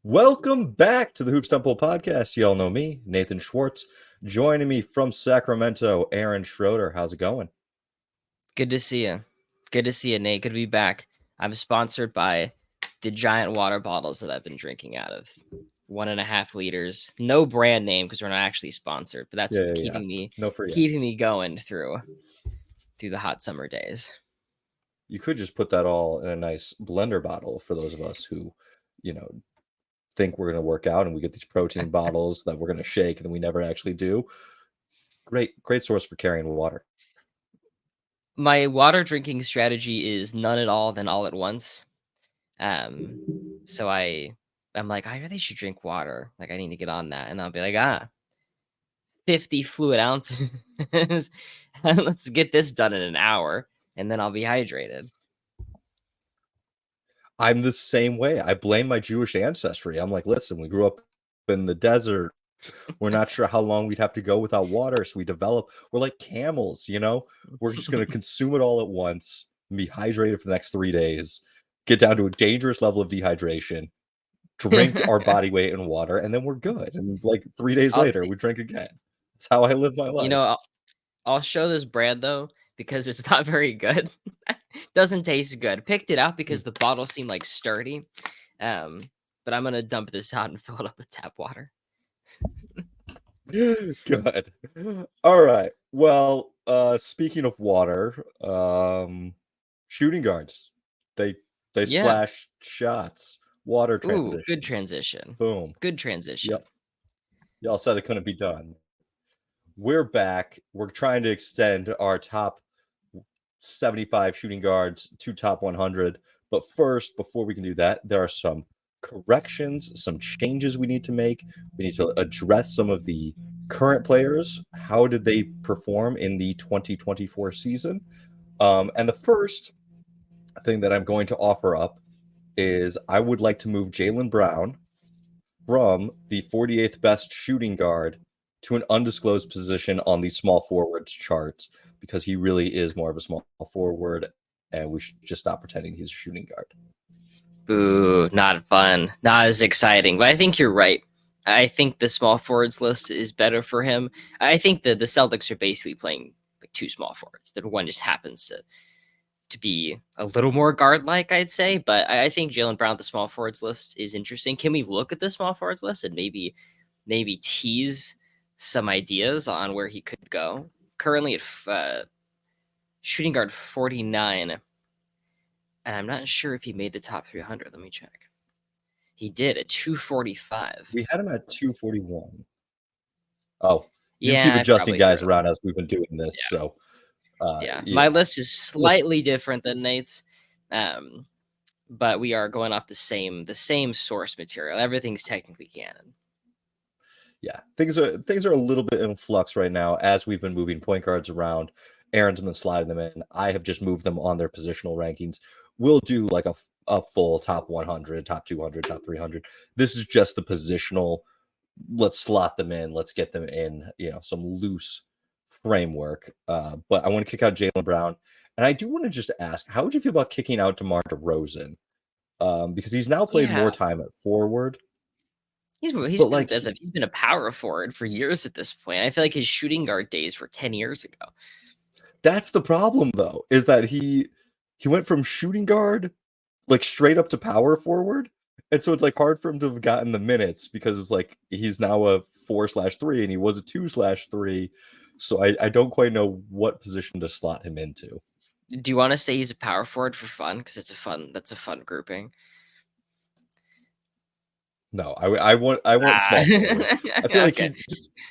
Welcome back to the Hoops Temple podcast. You all know me, Nathan Schwartz. Joining me from Sacramento, Aaron Schroeder. How's it going? Good to see you. Good to see you, Nate. Good to be back. I'm sponsored by the giant water bottles that I've been drinking out of. 1.5 liters. No brand name because we're not actually sponsored, but that's Yeah. No free ads. me going through the hot summer days. You could just put that all in a nice blender bottle for those of us who, think we're going to work out and we get these protein bottles that we're going to shake and then we never actually do. Great source for carrying water. My water drinking strategy is none at all, then all at once. So I'm like, I really should drink water. Like I need to get on that. And I'll be like, 50 fluid ounces. Let's get this done in an hour, and then I'll be hydrated. I'm the same way. I blame my Jewish ancestry. I'm like, listen, we grew up in the desert. We're not sure how long we'd have to go without water. So we're like camels, We're just going to consume it all at once and be hydrated for the next 3 days, get down to a dangerous level of dehydration, drink our body weight in water, and then we're good. And like 3 days later, we drink again. That's how I live my life. I'll show this brand though because it's not very good. Doesn't taste good. Picked it out because the bottle seemed like sturdy. But I'm gonna dump this out and fill it up with tap water. Good. All right. Well, speaking of water, shooting guards. They splash shots. Water transition. Ooh, good transition. Boom. Good transition. Yep. Y'all said it couldn't be done. We're back. We're trying to extend our top 75 shooting guards to top 100. But first, before we can do that, there are some corrections, some changes we need to make. We need to address some of the current players. How did they perform in the 2024 season? And the first thing that I'm going to offer up is I would like to move Jaylen Brown from the 48th best shooting guard to an undisclosed position on the small forwards charts because he really is more of a small forward, and we should just stop pretending he's a shooting guard. Ooh, not fun. Not as exciting. But I think you're right. I think the small forwards list is better for him. I think the Celtics are basically playing like two small forwards. That one just happens to be a little more guard-like, I'd say. But I think Jaylen Brown, the small forwards list, is interesting. Can we look at the small forwards list and maybe tease some ideas on where he could go? Currently at shooting guard 49, and I'm not sure if he made the top 300. Let me check. He did at 245. We had him at 241. Oh, you Yeah, keep adjusting guys true. around as we've been doing this, Yeah. so My list is slightly different than Nate's, but we are going off the same source material. Everything's technically canon. Yeah, things are a little bit in flux right now as we've been moving point guards around. Aaron's been sliding them in. I have just moved them on their positional rankings. We'll do like a full top 100, top 200, top 300. This is just the positional. Let's slot them in. Let's get them in, some loose framework. But I want to kick out Jaylen Brown. And I do want to just ask, how would you feel about kicking out DeMar DeRozan? Because he's now played more time at forward. He's been a power forward for years at this point. I feel like his shooting guard days were 10 years ago. That's the problem, though, is that he went from shooting guard like straight up to power forward. And so it's like hard for him to have gotten the minutes because it's like he's now a 4/3 and he was a 2/3. So I don't quite know what position to slot him into. Do you want to say he's a power forward for fun? Because that's a fun grouping. No, I want small forward. I feel like he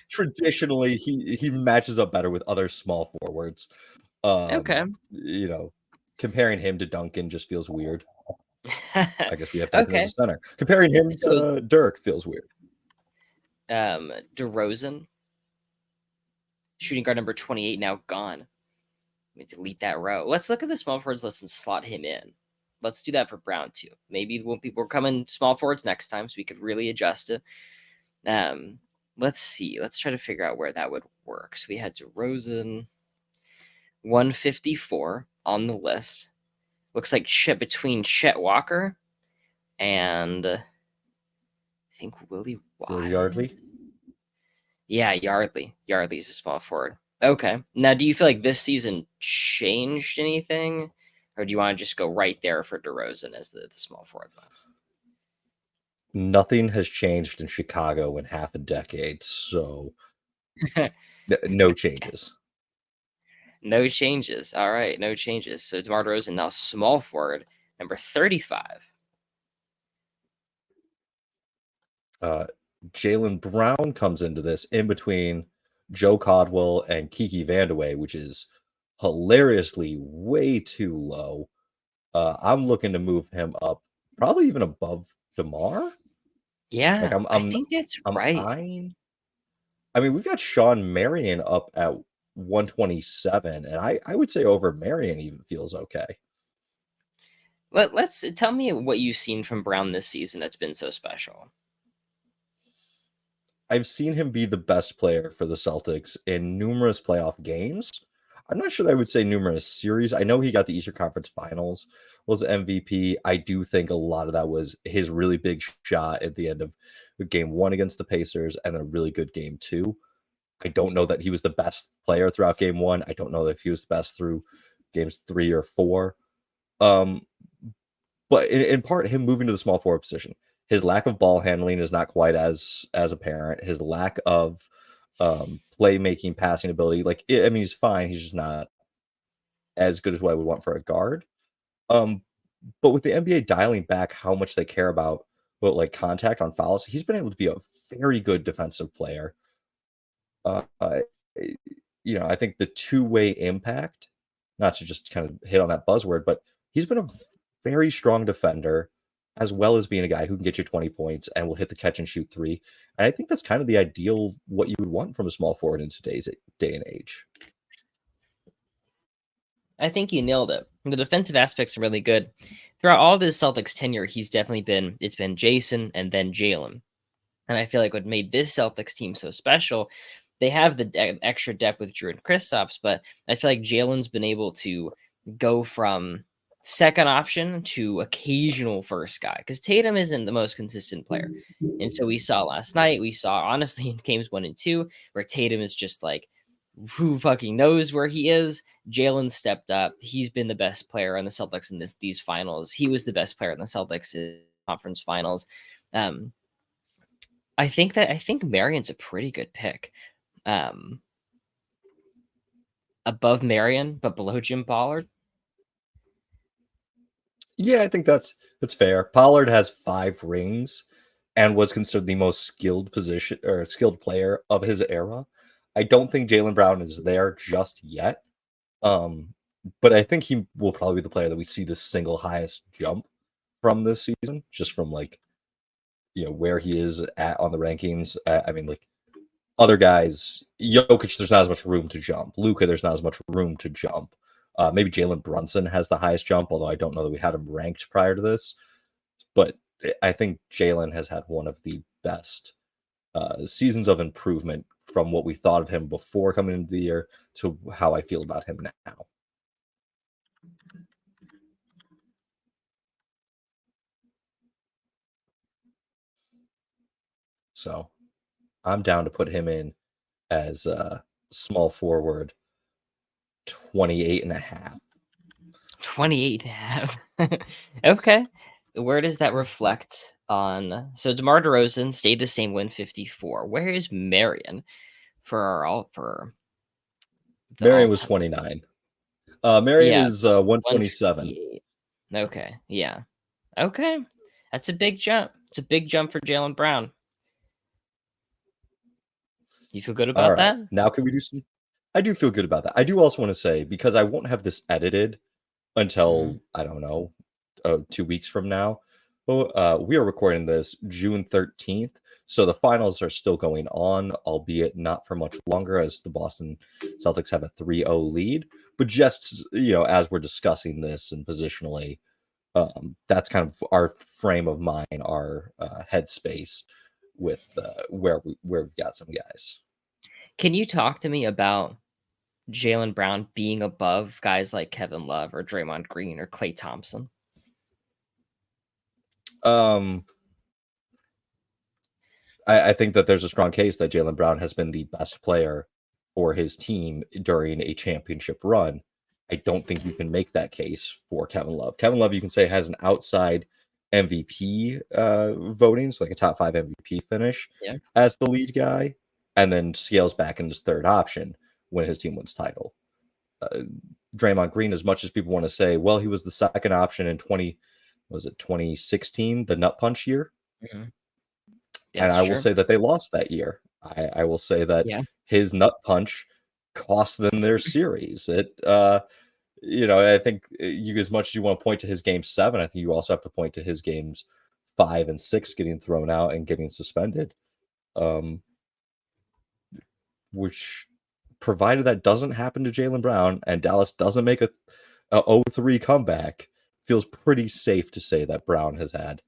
traditionally he matches up better with other small forwards. Okay. Comparing him to Duncan just feels weird. I guess we have Duncan as a center. Comparing him to Dirk feels weird. DeRozan, shooting guard number 28, now gone. Let me delete that row. Let's look at the small forwards list and slot him in. Let's do that for Brown too. Maybe when people are coming small forwards next time, so we could really adjust it. Let's see. Let's try to figure out where that would work. So we had DeRozan, 154 on the list. Looks like between Chet Walker and I think Willie George Wise. Yardley. Yeah, Yardley. Yardley's a small forward. Okay. Now, do you feel like this season changed anything, or do you want to just go right there for DeRozan as the small forward list? Nothing has changed in Chicago in half a decade, so no changes. No changes. All right, no changes. So DeMar DeRozan now small forward, number 35. Jaylen Brown comes into this in between Joe Caldwell and Kiki Vandeweghe, which is hilariously way too low. I'm looking to move him up, probably even above DeMar. Like Yeah, I'm I I'm think that's I'm right. eyeing. I mean, we've got Sean Marion up at 127, and I would say over Marion even feels okay. Let's tell me what you've seen from Brown this season that's been so special. I've seen him be the best player for the Celtics in numerous playoff games. I'm not sure that I would say numerous series. I know he got the Eastern Conference Finals, was MVP. I do think a lot of that was his really big shot at the end of game one against the Pacers and then a really good game two. I don't know that he was the best player throughout game one. I don't know if he was the best through games 3 or 4. Um, but in part, him moving to the small forward position, his lack of ball handling is not quite as apparent. His lack of playmaking, passing ability, I mean, he's fine. He's just not as good as what I would want for a guard. Um, but with the NBA dialing back how much they care about like contact on fouls, he's been able to be a very good defensive player. Uh, uh, I think the two-way impact, not to just kind of hit on that buzzword, but he's been a very strong defender as well as being a guy who can get you 20 points and will hit the catch and shoot three. And I think that's kind of the ideal what you would want from a small forward in today's day and age. I think you nailed it. The defensive aspects are really good. Throughout all of his Celtics tenure, he's definitely been Jason and then Jalen. And I feel like what made this Celtics team so special, they have the extra depth with Drew and Kristaps, but I feel like Jalen's been able to go from second option to occasional first guy because Tatum isn't the most consistent player. And so we saw last night, we saw honestly in games 1 and 2, where Tatum is just like, who fucking knows where he is? Jalen stepped up. He's been the best player on the Celtics in these finals. He was the best player in the Celtics in conference finals. Um, I think Marion's a pretty good pick. Um, Above Marion, but below Jim Pollard. Yeah, I think that's fair. Pollard has 5 rings and was considered the most skilled position or skilled player of his era. I don't think Jaylen Brown is there just yet. Um, but I think he will probably be the player that we see the single highest jump from this season, just from where he is at on the rankings. I mean, like other guys, Jokic, there's not as much room to jump. Luka, there's not as much room to jump. Maybe Jalen Brunson has the highest jump, although I don't know that we had him ranked prior to this. But I think Jalen has had one of the best seasons of improvement from what we thought of him before coming into the year to how I feel about him now. So I'm down to put him in as a small forward 28 and a half. 28.5. Okay. Where does that reflect on? So DeMar DeRozan stayed the same, win 54. Where is Marion for the Marion was all-time? 29. Marion Yeah, is so 127. 128. Okay, yeah. Okay. That's a big jump. It's a big jump for Jalen Brown. You feel good All about right. that? Now can we do some? I do feel good about that. I do also want to say, because I won't have this edited Mhm. until, I don't know, 2 weeks from now. Well, we are recording this June 13th. So the finals are still going on, albeit not for much longer as the Boston Celtics have a 3-0 lead. But just, as we're discussing this and positionally, that's kind of our frame of mind, our headspace with where we've got some guys. Can you talk to me about Jalen Brown being above guys like Kevin Love or Draymond Green or Klay Thompson? Um, I think that there's a strong case that Jaylen Brown has been the best player for his team during a championship run. I don't think you can make that case for Kevin Love. Kevin Love, you can say, has an outside MVP voting, so like a top 5 MVP finish Yeah. as the lead guy, and then scales back into his third option when his team wins title. Draymond Green, as much as people want to say, well, he was the second option in 2016, the nut punch year. Mhm. And That's I will true. say that they lost that year. I will say that Yeah. his nut punch cost them their series. I think you, as much as you want to point to his game 7, I think you also have to point to his games 5 and 6 getting thrown out and getting suspended. Which, provided that doesn't happen to Jaylen Brown and Dallas doesn't make a 0-3 comeback, feels pretty safe to say that Brown has had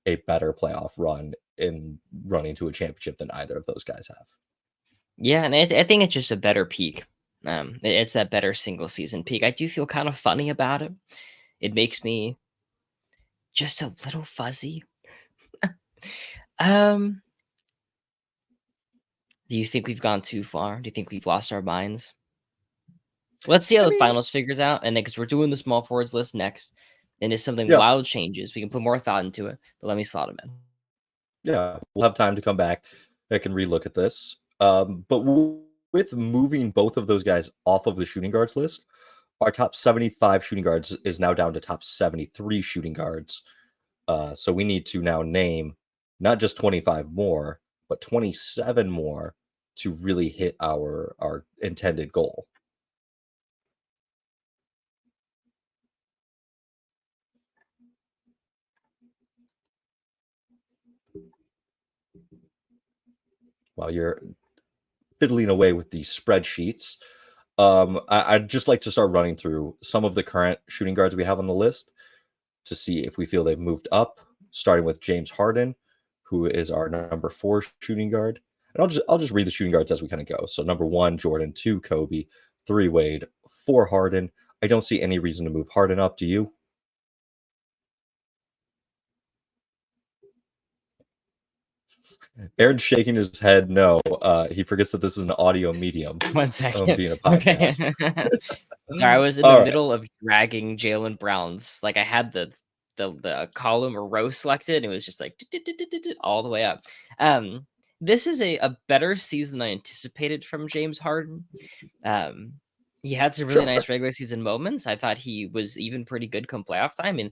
a better playoff run in running to a championship than either of those guys have. Yeah, and I think it's just a better peak. It's that better single season peak. I do feel kind of funny about it. It makes me just a little fuzzy. um, do you think we've gone too far? Do you think we've lost our minds? Let's see how I the mean, finals figures out, and then because we're doing the small forwards list next, and if something yeah, wild changes, we can put more thought into it. But let me slot them in. yeah, we'll have time to come back. I can relook at this. But with moving both of those guys off of the shooting guards list, our top 75 shooting guards is now down to top 73 shooting guards. So we need to now name not just 25 more, but 27 more to really hit our intended goal. While you're fiddling away with these spreadsheets, I'd just like to start running through some of the current shooting guards we have on the list to see if we feel they've moved up, starting with James Harden, who is our number 4 shooting guard. And I'll just read the shooting guards as we kind of go. So number 1, Jordan; 2, Kobe; 3, Wade; 4, Harden. I don't see any reason to move Harden up. Do you? Aaron's shaking his head no. He forgets that this is an audio medium, 1 second. being a Okay. podcast. Sorry, I was in the All right. middle of dragging Jaylen Brown's. Like I had the column or row selected, and it was just like all the way up. This is a better season than I anticipated from James Harden. Um, he had some really Sure. nice regular season moments. I thought he was even pretty good come playoff time, and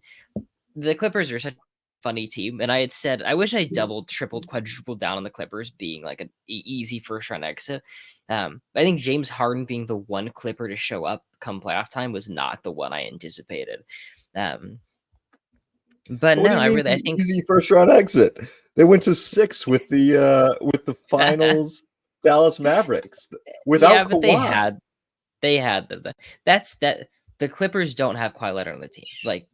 the Clippers are such a funny team. And I had said I wish I doubled, tripled, quadrupled down on the Clippers being like an easy first round exit. I think James Harden being the one Clipper to show up come playoff time was not the one I anticipated. Um, but What do no, you I mean really I the think easy first round exit? They went to 6 with the finals Dallas Mavericks yeah, without but Kawhi. they had that's that the Clippers don't have Kawhi Leonard on the team. Like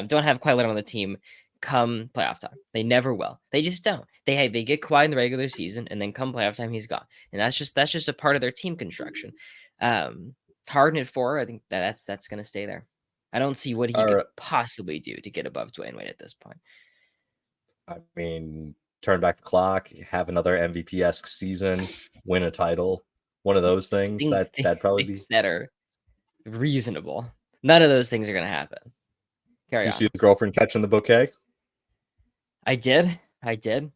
don't have Kawhi Leonard on the team come playoff time. They never will. They just don't. They get Kawhi in the regular season, and then come playoff time, he's gone. And that's just a part of their team construction. Harden at 4, I think that's going to stay there. I don't see what he All could right. possibly do to get above Dwayne Wade at this point. I mean, turn back the clock, have another MVP-esque season, win a title, one of those things. Things That'd probably be. things that are reasonable. None of those things are going to happen. Carry You see on. the girlfriend catching the bouquet? I did. I did.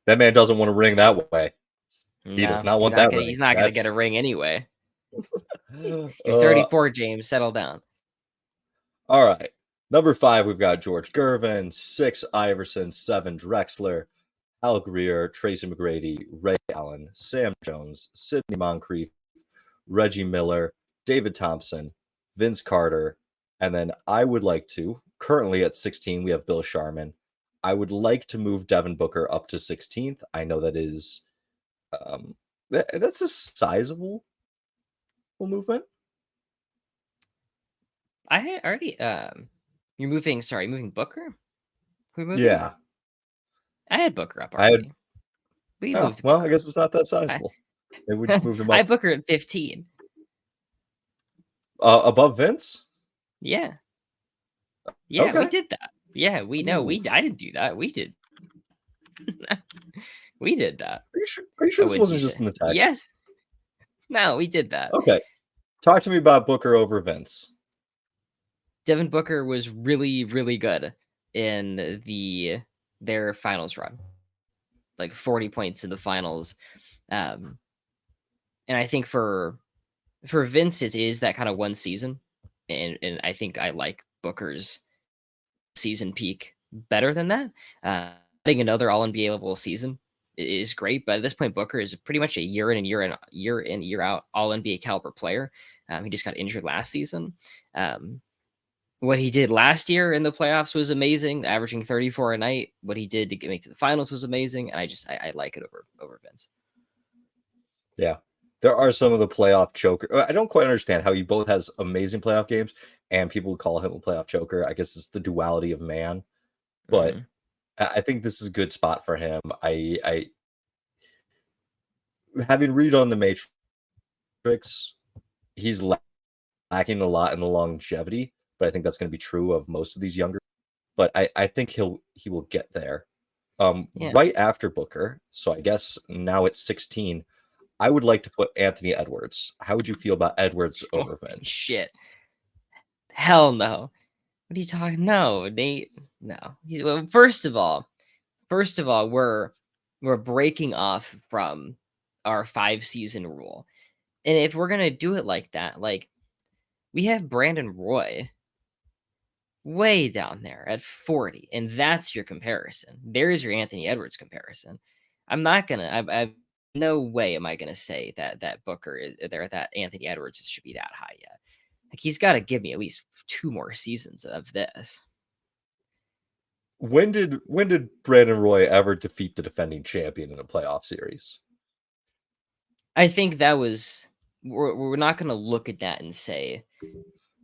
That man doesn't want a ring that way. He does No, not want that he's ring. not gonna get a That's ring anyway. You're uh, 34, James. Settle down. all right. Number 5, we've got George Gervin; 6, Iverson; 7, Drexler; Al Greer; Tracy McGrady; Ray Allen; Sam Jones; Sidney Moncrief; Reggie Miller; David Thompson; Vince Carter. And then I would like to, currently at 16, we have Bill Sharman. I would like to move Devin Booker up to 16th. I know that is that's a sizable movement. I already you're moving Booker? Who are we moving? Yeah. I had Booker up I had already. We Oh, moved well, I Booker. guess it's not that I, sizable. Maybe we just moved him I up had Booker at 15. above Vince. Yeah, we Okay. did that. Yeah, we know Ooh. I didn't do that. We did. We did that. Are you sure this What'd you wasn't just say? in the text? Yes. No, we did that. Okay. Talk to me about Booker over Vince. Devin Booker was really, really good in their finals run, like 40 points in the finals. And I think for Vince, it is that kind of one season, and I think I like Booker's season peak better than that. Adding another All NBA level season is great, but at this point, Booker is pretty much a year in and year out All NBA caliber player. He just got injured last season. What he did last year in the playoffs was amazing, averaging 34 a night. What he did to make to the finals was amazing, and I like it over Vince. Yeah. There are some of the playoff choker. I don't quite understand how he both has amazing playoff games and people call him a playoff choker. I guess it's the duality of man. But Mhm. I think this is a good spot for him. I having read on the Matrix, he's lacking a lot in the longevity, but I think that's going to be true of most of these younger. But I think he will get there. Yeah. Right after Booker, so I guess now it's 16. I would like to put Anthony Edwards. How would you feel about Edwards over Holy Vince? shit. Hell no. What are you talking? No, Nate. No. Well, first of all, we're breaking off from our 5 season rule. And if we're gonna do it like that, like we have Brandon Roy way down there at 40, and that's your comparison. There's your Anthony Edwards comparison. I'm not gonna. I no way am I gonna say that Booker is there. That Anthony Edwards should be that high yet. Like he's got to give me at least 2 more seasons of this. When did Brandon Roy ever defeat the defending champion in a playoff series? I think that was we're not gonna look at that and say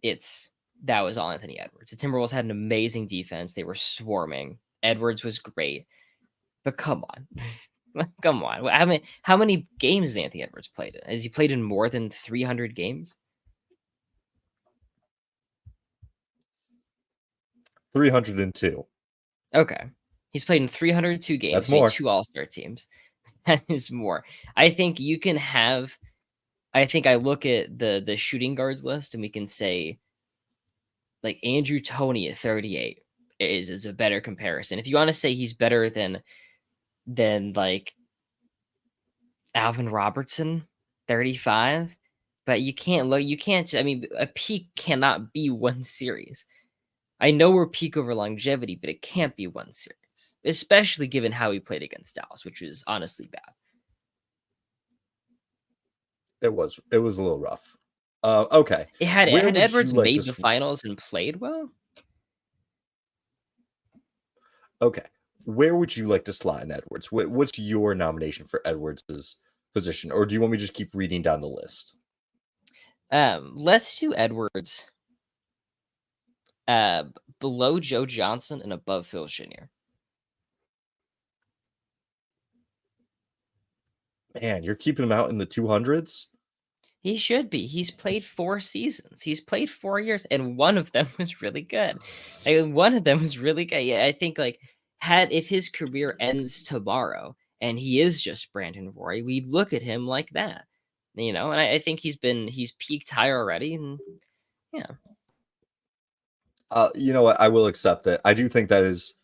it's that was all Anthony Edwards. The Timberwolves had an amazing defense. They were swarming. Edwards was great. But come on. Come on. How many games has Anthony Edwards played in? Has he played in more than 300 games? 302. Okay. He's played in 302 games. That's He's made more. 2 All-Star teams. That is more. I think you can have I think I look at the shooting guards list and we can say like Andrew Toney at 38 is a better comparison. If you want to say he's better than like Alvin Robertson, 35, but you can't look. You can't. I mean, a peak cannot be one series. I know we're peak over longevity, but it can't be one series, especially given how he played against Dallas, which was honestly bad. It was a little rough. Okay. It had Where had would you Edwards like to made the finals and played well. Okay. Where would you like to slot in Edwards? What's your nomination for Edwards's position? Or do you want me to just keep reading down the list? Let's do Edwards uh below Joe Johnson and above Phil Chenier. Man, you're keeping him out in the 200s? He should be. He's played 4 seasons. He's played 4 years, and one of them was really good. Like, one of them was really good. Yeah, I think like had if his career ends tomorrow and he is just Brandon Roy, we look at him like that. And I think he's peaked high already, and yeah. You know what? I will accept that. I do think that is.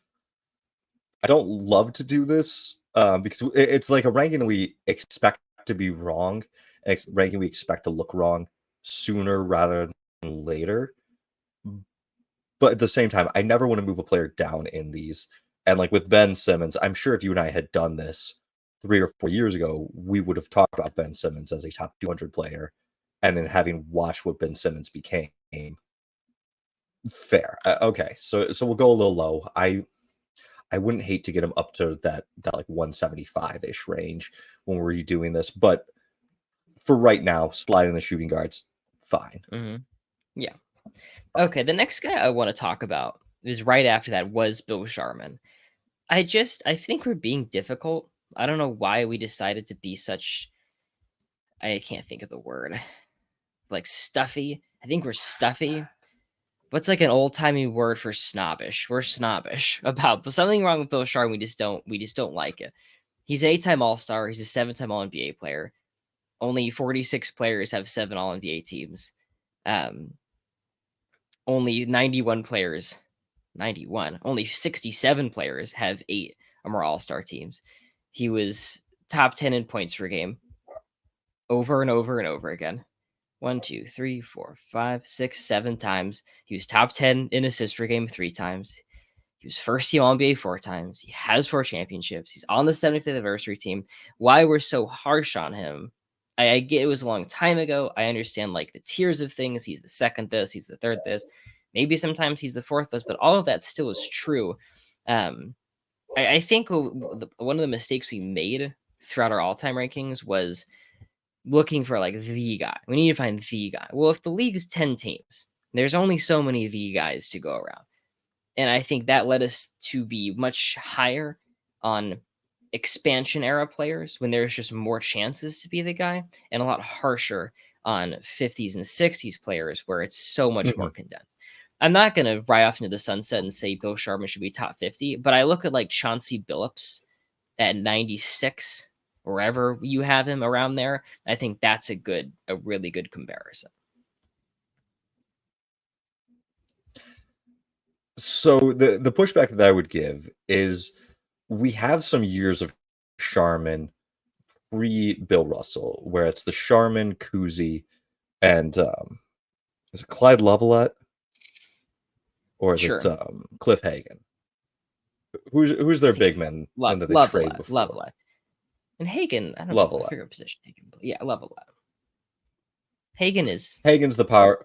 I don't love to do this because it's like a ranking that we expect to be wrong, and ranking we expect to look wrong sooner rather than later. But at the same time, I never want to move a player down in these. And like with Ben Simmons, I'm sure if you and I had done this 3 or 4 years ago, we would have talked about Ben Simmons as a top 200 player. And then having watched what Ben Simmons became, fair. Okay, so we'll go a little low. I wouldn't hate to get him up to that like 175-ish range when we're doing this, but for right now, sliding the shooting guards, fine. Hmm. Yeah. Okay, the next guy I want to talk about is right after that was Bill Sharman. I think we're being difficult. I don't know why we decided to be such I can't think of the word. Like stuffy. I think we're stuffy, what's like an old-timey word for snobbish? We're snobbish about something wrong with Bill Sharman. We just don't like it. He's an 8-time All-Star. He's a 7-time All-NBA player. Only 46 players have 7 All-NBA teams. Only 91 players, 91. Only 67 players have 8 or more All-Star teams. He was top 10 in points per game over and over and over again. 1, 2, 3, 4, 5, 6, 7 times. He was top 10 in assists per game 3 times. He was first team All-NBA 4 times. He has 4 championships. He's on the 75th anniversary team. Why we're so harsh on him, I get it was a long time ago. I understand like the tiers of things. He's the second this, he's the third this. Maybe sometimes he's the fourth this, but all of that still is true. I think one of the mistakes we made throughout our all-time rankings was looking for like the guy. We need to find the guy. Well, if the league's 10 teams, there's only so many the guys to go around. And I think that led us to be much higher on expansion era players when there's just more chances to be the guy, and a lot harsher on 50s and 60s players where it's so much more condensed. I'm not going to ride off into the sunset and say Bill Sharman should be top 50, but I look at like Chauncey Billups at 96, wherever you have him around there. I think that's a really good comparison. So the pushback that I would give is we have some years of Sharman pre-Bill Russell, where it's the Sharman, Cousy, and is it Clyde Lovelett? Or is Sure. it Cliff Hagan? Who's their big man that they trade before? Lovelett. And Hagan, I don't know. I figure position Hagan. Yeah, Lovelett. Hagan's the power.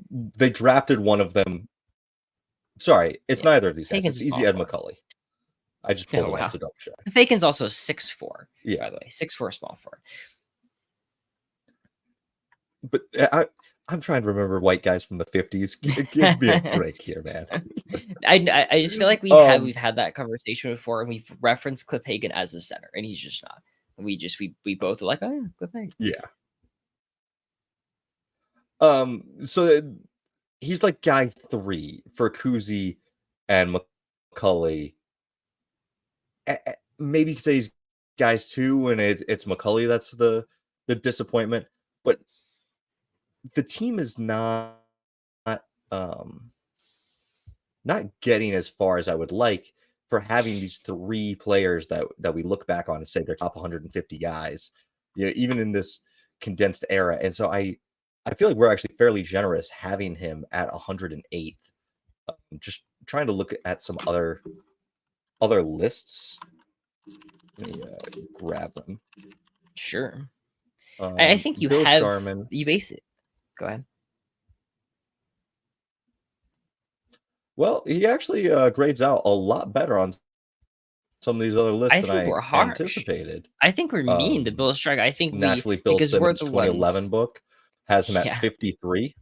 They drafted one of them. Sorry, it's neither of these guys. It's Easy Ed McCulley. I just pulled it up to double check. Hagan's also 6'4", by the way. 6'4" small forward. But I'm trying to remember white guys from the 50s. Give me a break here, man. I just feel like we've had that conversation before, and we've referenced Cliff Hagan as a center, and he's just not. We both are like, oh yeah, Cliff Hagan. Yeah. So he's like guy 3 for Cousy and McCulley. Maybe you could say he's guys 2, and it's McCulley that's the disappointment, but the team is not getting as far as I would like for having these 3 players that we look back on and say they're top 150 guys, even in this condensed era. And so I feel like we're actually fairly generous having him at 108th. Just trying to look at some other lists. Let me grab them. Sure. I think you Bill have Sharman. You base it. Go ahead. Well, he actually grades out a lot better on some of these other lists than I anticipated. I think we're mean to Bill Strike. I think naturally Bill Simmons' 2011 book has him at 53.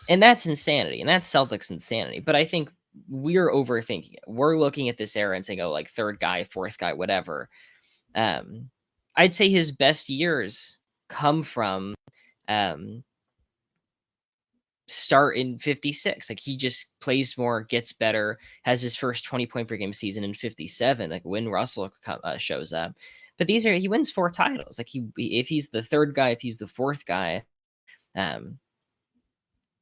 And that's insanity. And that's Celtics insanity. But I think we're overthinking it. We're looking at this era and saying, oh, like third guy, fourth guy, whatever. I'd say his best years come from start in 56. Like he just plays more, gets better, has his first 20-point per game season in 57, like when Russell shows up. But he wins 4 titles. Like if he's the third guy, if he's the fourth guy,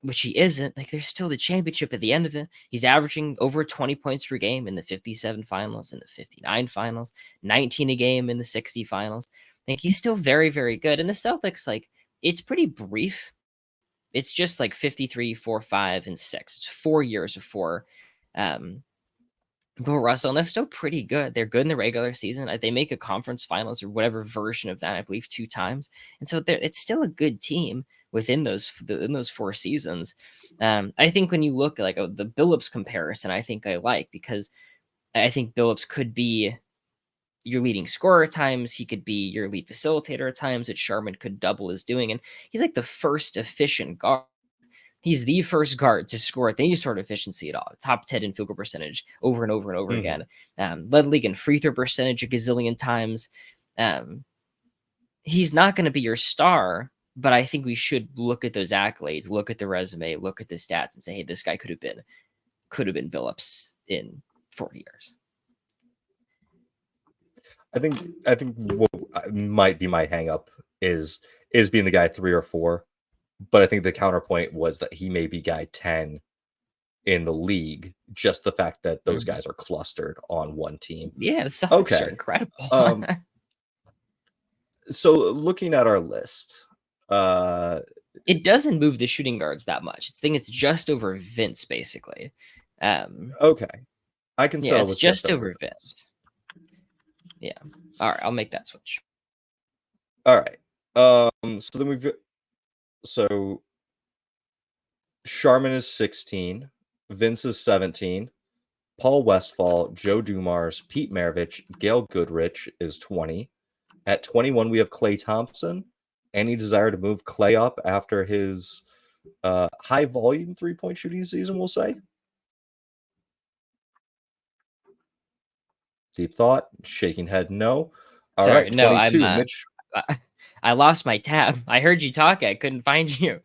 which he isn't, like there's still the championship at the end of it. He's averaging over 20 points per game in the 57 finals, in the 59 finals, 19 a game in the 60 finals. Like he's still very, very good. And the Celtics, like it's pretty brief. It's just like 53, 4, 5, and 6. It's 4 years before Bill Russell, and that's still pretty good. They're good in the regular season. They make a conference finals or whatever version of that, I believe, 2 times. And so it's still a good team within those 4 seasons. I think when you look at like the Billups comparison, I think I like, because I think Billups could be your leading scorer at times. He could be your lead facilitator at times, which Sharman could double as doing. And he's like the first efficient guard. He's the first guard to score at any sort of efficiency at all. Top 10 in field goal percentage over and over and over again. Led the league in free throw percentage a gazillion times. He's not going to be your star, but I think we should look at those accolades, look at the resume, look at the stats, and say, hey, this guy could have been Billups in 40 years. I think what might be my hang up is being the guy 3 or 4, but I think the counterpoint was that he may be guy 10 in the league. Just the fact that those guys are clustered on one team. Yeah, the Celtics are incredible. So looking at our list, it doesn't move the shooting guards that much. It's it's just over Vince basically. Okay, I can settle it's with just over Vince. Yeah. All right, I'll make that switch. All right. So then so Sharman is 16, Vince is 17, Paul Westphal, Joe Dumars, Pete Maravich, Gail Goodrich is 20. At 21, we have Klay Thompson. Any desire to move Klay up after his high volume 3-point shooting season, we'll say? Deep thought, shaking head, no. All right, 22, no, Mitch. I lost my tab. I heard you talk. I couldn't find you.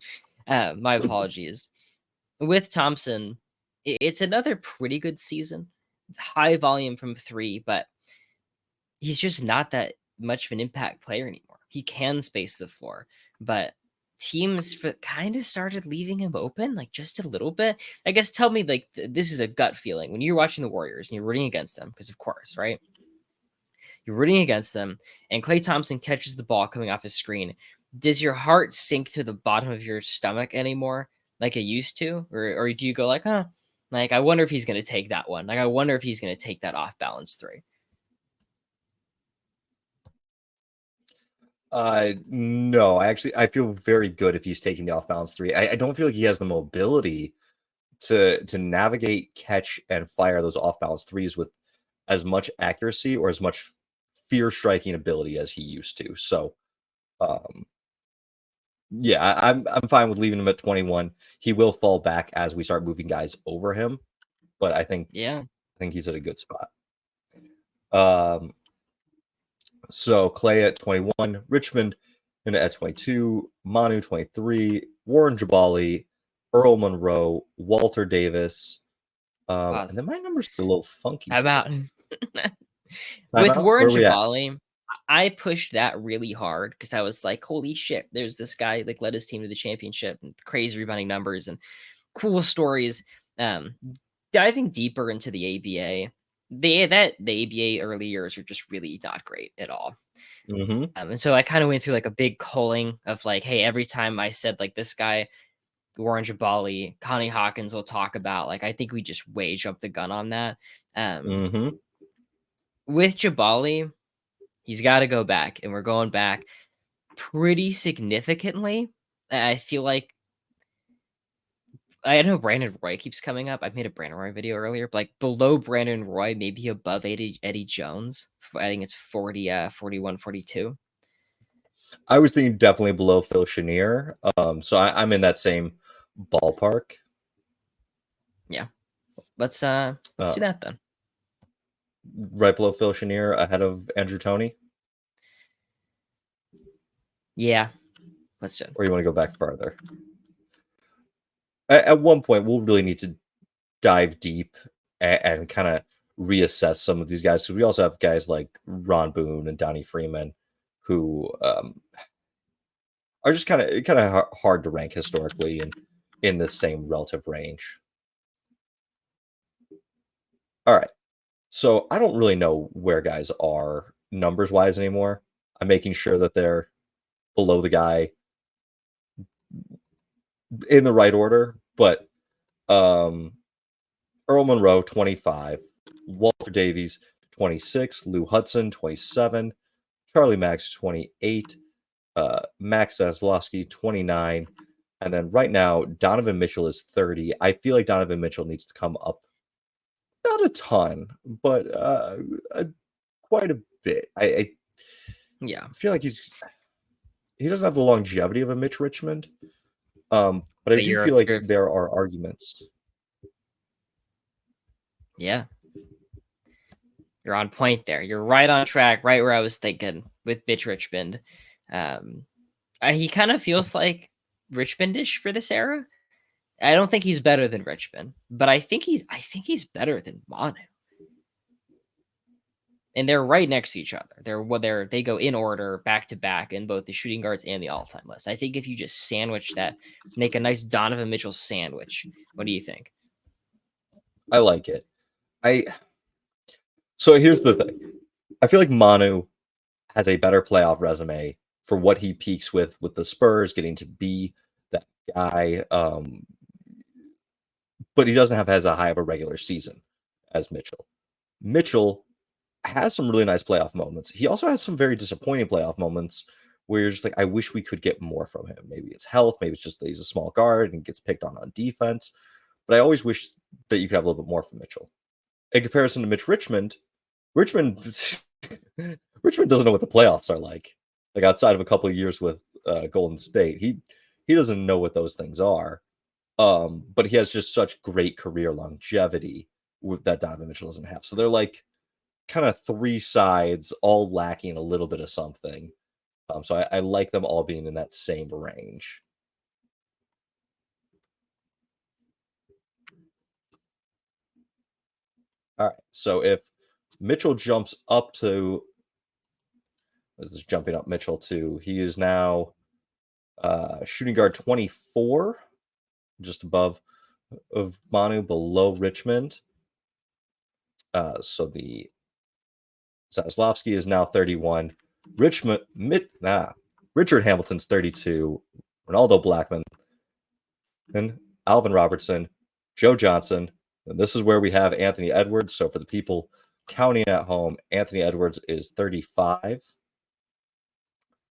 My apologies. With Thompson, it's another pretty good season. High volume from 3, but he's just not that much of an impact player anymore. He can space the floor, but teams kind of started leaving him open, like just a little bit. I guess tell me, like, this is a gut feeling when you're watching the Warriors and you're rooting against them, because of course, right? You're rooting against them, and Klay Thompson catches the ball coming off his screen. Does your heart sink to the bottom of your stomach anymore, like it used to, or do you go like, huh? Like, I wonder if he's going to take that one. Like, I wonder if he's going to take that off balance 3. No, I feel very good if he's taking the off balance 3. I don't feel like he has the mobility to navigate, catch, and fire those off balance 3s with as much accuracy or as much fear striking ability as he used to. So, yeah, I'm fine with leaving him at 21. He will fall back as we start moving guys over him, but I think he's at a good spot. So Klay at 21, Richmond at 22, Manu 23, Warren Jabali, Earl Monroe, Walter Davis. And then my numbers are a little funky. How about with Warren Jabali? I pushed that really hard because I was like, holy shit, there's this guy like led his team to the championship and crazy rebounding numbers and cool stories. Diving deeper into the ABA, the ABA early years are just really not great at all. And so I kind of went through like a big culling of like, hey, every time I said like this guy, Warren Jabali, Connie Hawkins will talk about, like, I think we just way jumped the gun on that. With Jabali, he's got to go back, and we're going back pretty significantly. I feel like I know Brandon Roy keeps coming up. I made a Brandon Roy video earlier, but like below Brandon Roy, maybe above Eddie Jones. I think it's 40, 41, 42. I was thinking definitely below Phil Chenier. So I'm in that same ballpark. Yeah. Let's do that then. Right below Phil Chenier, ahead of Andrew Toney. Yeah. Let's do it. Or you want to go back farther? At one point, we'll really need to dive deep and kind of reassess some of these guys, because we also have guys like Ron Boone and Donnie Freeman who are just kind of hard to rank historically and in the same relative range. All right. So I don't really know where guys are numbers wise anymore. I'm making sure that they're below the guy in the right order, but Earl Monroe 25, Walter Davies 26, Lou Hudson 27, Charlie Max 28, Max Zaslowski 29, and then right now Donovan Mitchell is 30. I feel like Donovan Mitchell needs to come up, not a ton, but quite a bit. I feel like he doesn't have the longevity of a Mitch Richmond, but I do feel like there are arguments. Yeah. You're on point there. You're right on track, right where I was thinking with Mitch Richmond. He kind of feels like Richmondish for this era. I don't think he's better than Richmond, but I think he's better than Manu. And they're right next to each other. They go in order back to back in both the shooting guards and the all-time list. I think if you just sandwich that, make a nice Donovan Mitchell sandwich. What do you think? I like it. So here's the thing. I feel like Manu has a better playoff resume for what he peaks with the Spurs, getting to be that guy. But he doesn't have as high of a regular season as Mitchell. Mitchell has some really nice playoff moments. He also has some very disappointing playoff moments where you're just like, I wish we could get more from him. Maybe it's health, maybe it's just that he's a small guard and gets picked on defense. But I always wish that you could have a little bit more from Mitchell. In comparison to Richmond Richmond doesn't know what the playoffs are like. Like outside of a couple of years with Golden State, he doesn't know what those things are. But he has just such great career longevity with that Donovan Mitchell doesn't have. So they're like kind of three sides, all lacking a little bit of something. So I like them all being in that same range. All right. So if Mitchell jumps up to, this is jumping up Mitchell to, he is now shooting guard 24, just above of Manu, below Richmond. So the Saslavsky is now 31. Richard Hamilton's 32. Ronaldo Blackman, and Alvin Robertson, Joe Johnson. And this is where we have Anthony Edwards. So for the people counting at home, Anthony Edwards is 35.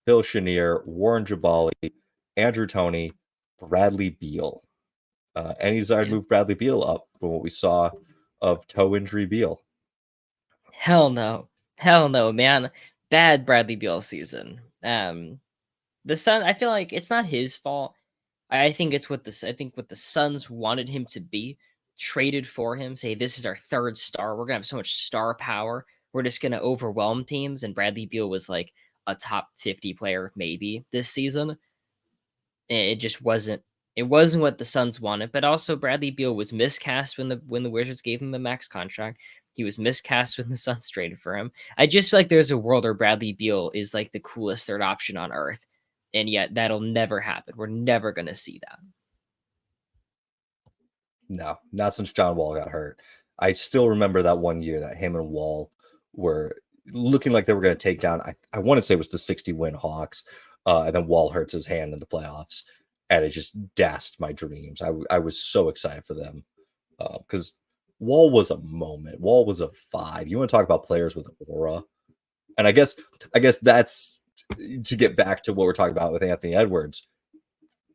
Phil Chenier, Warren Jabali, Andrew Toney, Bradley Beal. Any desire to move Bradley Beal up from what we saw of toe injury Beal? Hell no, man. Bad Bradley Beal season. The Sun. I feel like it's not his fault. I think it's what the Suns wanted him to be. Traded for him. Say this is our third star. We're gonna have so much star power. We're just gonna overwhelm teams. And Bradley Beal was like a top 50 player maybe this season. It just wasn't. It wasn't what the Suns wanted. But also Bradley Beal was miscast when the Wizards gave him a max contract. He was miscast when the Suns traded for him. I just feel like there's a world where Bradley Beal is like the coolest third option on earth. And yet that'll never happen. We're never going to see that. No, not since John Wall got hurt. I still remember that one year that him and Wall were looking like they were going to take down, I want to say it was the 60-win Hawks, and then Wall hurts his hand in the playoffs, and it just dashed my dreams. I was so excited for them because Wall was a moment. Wall was a 5. You want to talk about players with aura? And I guess that's to get back to what we're talking about with Anthony Edwards.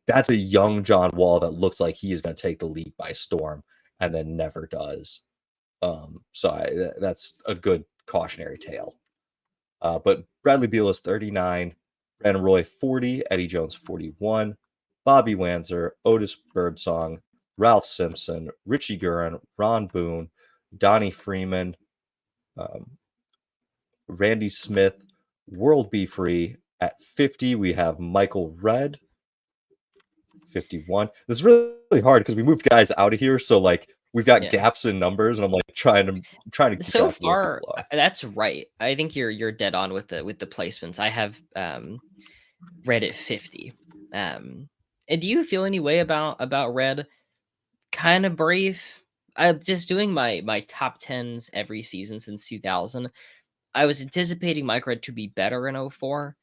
That's a young John Wall that looks like he is going to take the league by storm and then never does. So that's a good cautionary tale. But Bradley Beal is 39, Brandon Roy 40, Eddie Jones 41, Bobby Wanzer, Otis Birdsong, Ralph Simpson, Richie Guerin, Ron Boone, Donnie Freeman, Randy Smith, World Be Free. At 50, we have Michael Redd. 51. This is really hard because we moved guys out of here, so like we've got gaps in numbers, and I'm like trying to keep so far. That's right. I think you're dead on with the placements. I have Red at 50. And do you feel any way about Red? Kind of brave. I'm just doing my top 10s every season since 2000. I was anticipating Mike Red to be better in 04,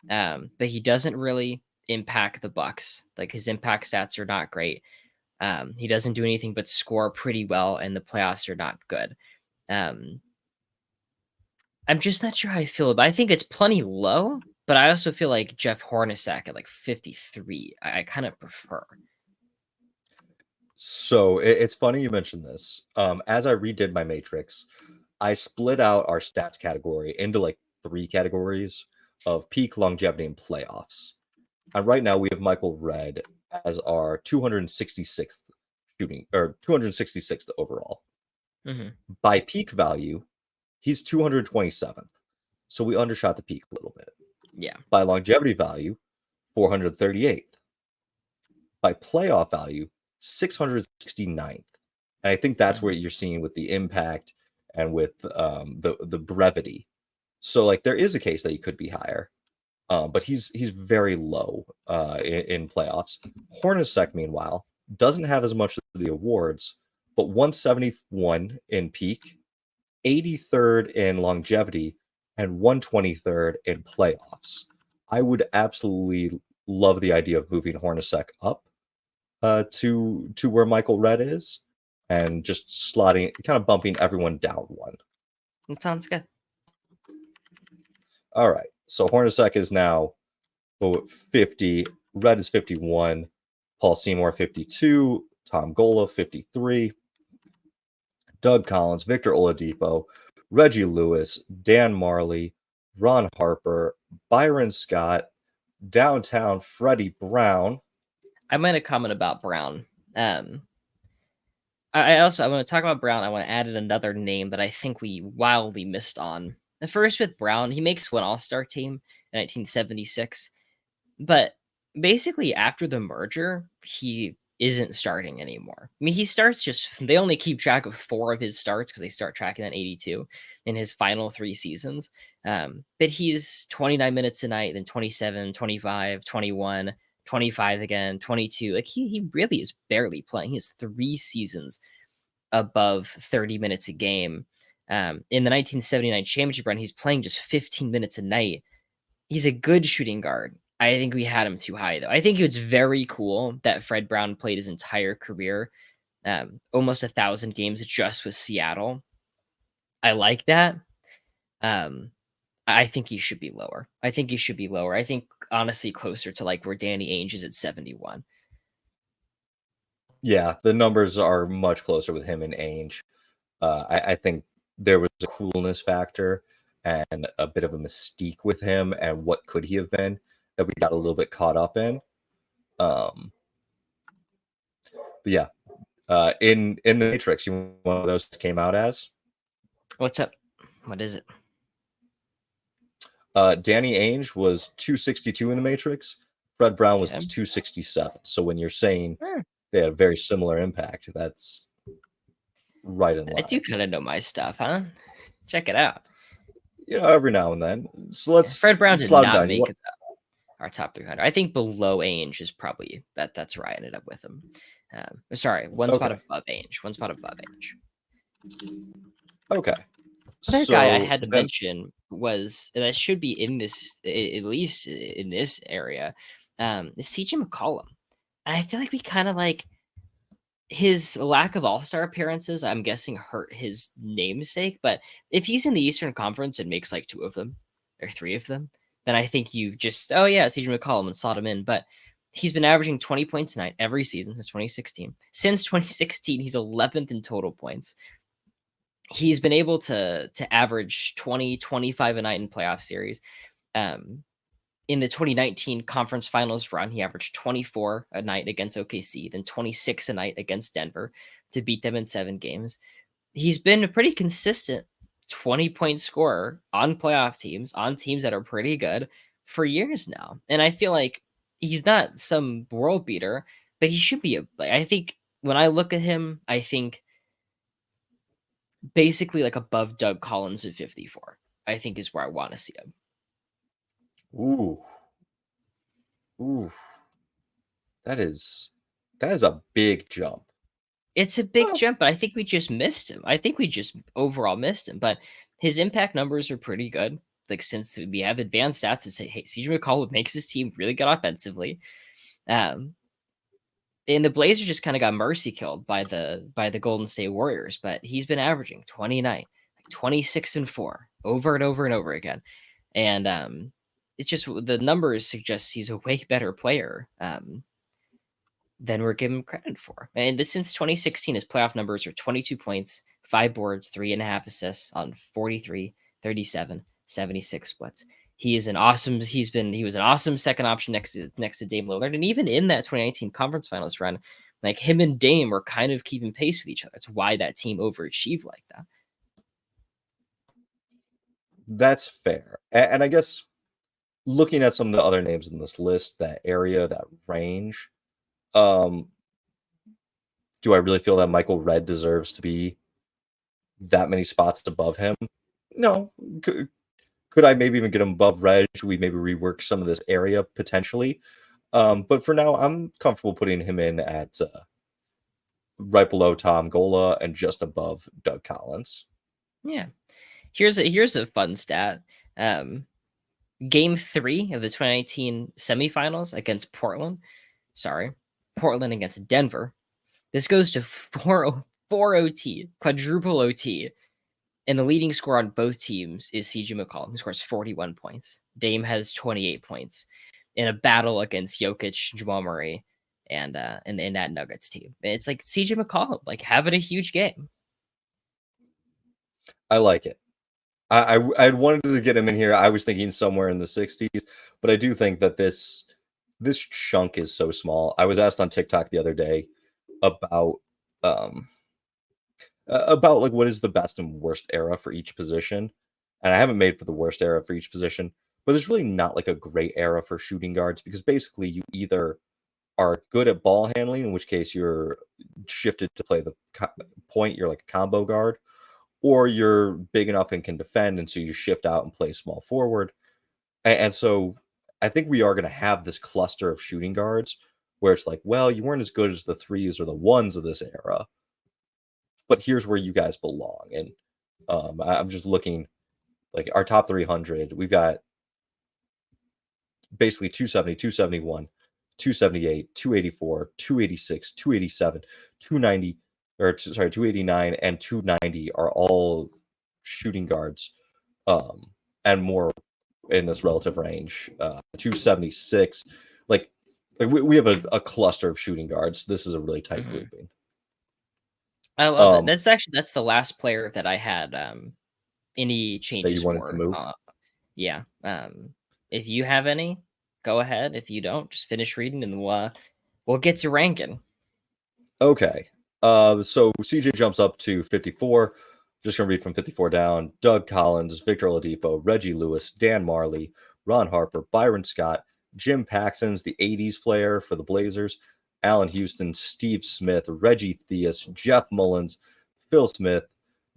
but he doesn't really impact the Bucks. Like his impact stats are not great. He doesn't do anything but score pretty well, and the playoffs are not good. I'm just not sure how I feel about it. I think it's plenty low, but I also feel like Jeff Hornacek at like 53. I kind of prefer. So it's funny you mentioned this. As I redid my matrix, I split out our stats category into like 3 categories of peak longevity and playoffs. And right now we have Michael Redd as our 266th shooting, or 266th overall. Mm-hmm. By peak value, he's 227th. So we undershot the peak a little bit. Yeah. By longevity value, 438th. By playoff value, 669th. And I think that's where you're seeing with the impact and with the brevity. So like there is a case that he could be higher, but he's very low in playoffs. Hornacek, meanwhile, doesn't have as much of the awards, but 171 in peak, 83rd in longevity, and 123rd in playoffs. I would absolutely love the idea of moving Hornacek up to where Michael Redd is, and just slotting, kind of bumping everyone down one. That sounds good. All right, so Hornacek is now 50, Redd is 51, Paul Seymour 52, Tom Gola 53, Doug Collins, Victor Oladipo, Reggie Lewis, Dan Marley, Ron Harper, Byron Scott, downtown Freddie Brown. I might have comment about Brown. I want to talk about Brown. I want to add in another name that I think we wildly missed on. The first with Brown, he makes one All-Star team in 1976, but basically after the merger, he isn't starting anymore. I mean, he starts they only keep track of 4 of his starts because they start tracking at 82 in his final 3 seasons. But he's 29 minutes a night, then 27, 25, 21, 25 again, 22. Like he really is barely playing. He has 3 seasons above 30 minutes a game. In the 1979 championship run, he's playing just 15 minutes a night. He's a good shooting guard. I think we had him too high, though. I think it was very cool that Fred Brown played his entire career, almost 1,000 games just with Seattle. I like that. I think he should be lower. I think honestly closer to like where Danny Ainge is at 71. Yeah, the numbers are much closer with him and Ainge. I think there was a coolness factor and a bit of a mystique with him and what could he have been that we got a little bit caught up in. But yeah, in the Matrix, one of those came out as What's up? What is it? Danny Ainge was 262 in the Matrix. Fred Brown was Okay. 267. So when you're saying Hmm. they had a very similar impact, that's right in line. I do kind of know my stuff, huh? Check it out. Every now and then. So let's Fred Brown did slide not down. make our top 300. I think below Ainge is probably that's where I ended up with him. Sorry, one spot above Ainge. One spot above Ainge. Okay. Other guy I had to mention was that should be in this, at least in this area, is CJ McCollum. And I feel like we kind of like his lack of all-star appearances, I'm guessing, hurt his namesake. But if he's in the Eastern Conference and makes like 2 of them or 3 of them, then I think you just, oh yeah, CJ McCollum, and slot him in. But he's been averaging 20 points a night every season since 2016. Since 2016, he's 11th in total points. He's been able to average 20, 25 a night in playoff series. In the 2019 conference finals run, he averaged 24 a night against OKC, then 26 a night against Denver to beat them in 7 games. He's been a pretty consistent 20-point scorer on playoff teams, on teams that are pretty good for years now. And I feel like he's not some world beater, but he should be I think when I look at him, I think basically like above Doug Collins at 54, I think is where I want to see him. Ooh. That is a big jump. It's a big jump, but I think we just missed him. I think we just overall missed him, but his impact numbers are pretty good. Like, since we have advanced stats that say, hey, CJ McCollum makes his team really good offensively. And the Blazers just kind of got mercy killed by the Golden State Warriors, but he's been averaging 29, 26 and 4 over and over and over again. And it's just the numbers suggest he's a way better player than we're giving him credit for. And this, since 2016, his playoff numbers are 22 points, 5 boards, 3.5 assists on 43, 37, 76 splits. He was an awesome second option next to Dame Lillard. And even in that 2019 conference finals run, like, him and Dame were kind of keeping pace with each other. It's why that team overachieved like that. That's fair. And I guess looking at some of the other names in this list, that area, that range, um, do I really feel that Michael Redd deserves to be that many spots above him? No. Could I maybe even get him above Reg? Should we maybe rework some of this area potentially? But for now, I'm comfortable putting him in at right below Tom Gola and just above Doug Collins. Yeah. Here's a fun stat. Game 3 of the 2019 semifinals against Portland. Sorry, Portland against Denver. This goes to 4 OT, quadruple OT. And the leading scorer on both teams is CJ McCollum, who scores 41 points. Dame has 28 points in a battle against Jokic, Jamal Murray, and in that Nuggets team. And it's like CJ McCollum, like having a huge game. I like it. I had wanted to get him in here. I was thinking somewhere in the 60s, but I do think that this chunk is so small. I was asked on TikTok the other day um about like what is the best and worst era for each position, and I haven't made for the worst era for each position, but there's really not like a great era for shooting guards because basically you either are good at ball handling, in which case you're shifted to play the point, you're like a combo guard, or you're big enough and can defend, and so you shift out and play small forward. And so I think we are going to have this cluster of shooting guards where it's like, well, you weren't as good as the threes or the ones of this era, but here's where you guys belong. And I'm just looking like our top 300. We've got basically 270, 271, 278, 284, 286, 287, 290, or sorry, 289 and 290 are all shooting guards, and more in this relative range. 276, like we have a cluster of shooting guards. This is a really tight grouping. I love it. That's the last player that I had any That changes you wanted to for. move. Yeah. If you have any, go ahead. If you don't, just finish reading and we'll get to ranking. Okay. So CJ jumps up to 54. Just gonna read from 54 down. Doug Collins, Victor Oladipo, Reggie Lewis, Dan Marley, Ron Harper, Byron Scott, Jim Paxson's the 80s player for the Blazers, Allen Houston, Steve Smith, Reggie Theus, Jeff Mullins, Phil Smith,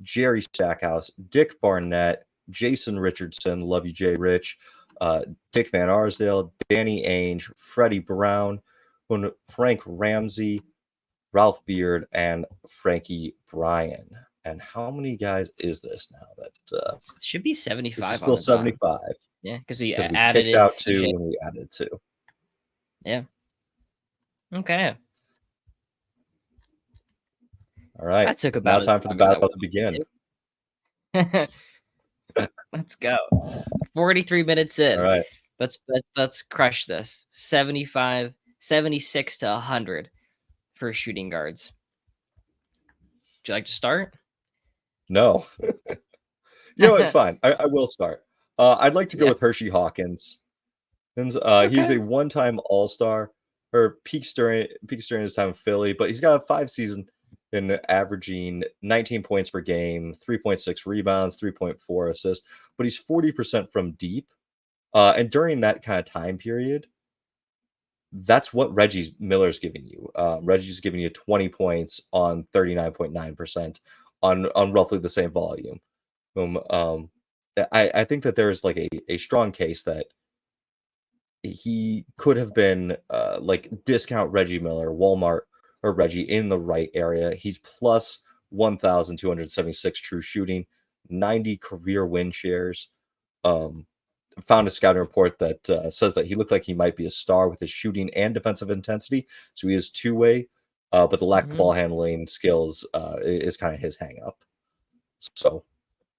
Jerry Stackhouse, Dick Barnett, Jason Richardson, love you, Jay Rich, Dick Van Arsdale, Danny Ainge, Freddie Brown, Frank Ramsey, Ralph Beard, and Frankie Bryan. And how many guys is this now? That It should be this 75 is still on the dot. 75 Yeah, because we because we added kicked in out 2 CJ. and we added 2. Yeah. Okay. All right. That took Now about as time for the long as I battle wanted to begin. to. Let's go. 43 minutes All in. right. Let's crush this. 75, 76 to 100 for shooting guards. Would you like to start? No. You know what? Fine. I will start. I'd like to go Yeah. with Hershey Hawkins. He's Okay. a one-time All-Star, or peaks during his time in Philly, but he's got a 5 season in averaging 19 points per game, 3.6 rebounds, 3.4 assists, but he's 40% from deep. And during that kind of time period, that's what Reggie Miller's giving you. Reggie's giving you 20 points on 39.9% on roughly the same volume. I think that there's like a strong case that he could have been like discount Reggie Miller, Walmart or Reggie in the right area. He's plus 1,276 true shooting, 90 career win shares. Found a scouting report that says that he looked like he might be a star with his shooting and defensive intensity. So he is two-way, but the lack of ball handling skills is kind of his hang up. So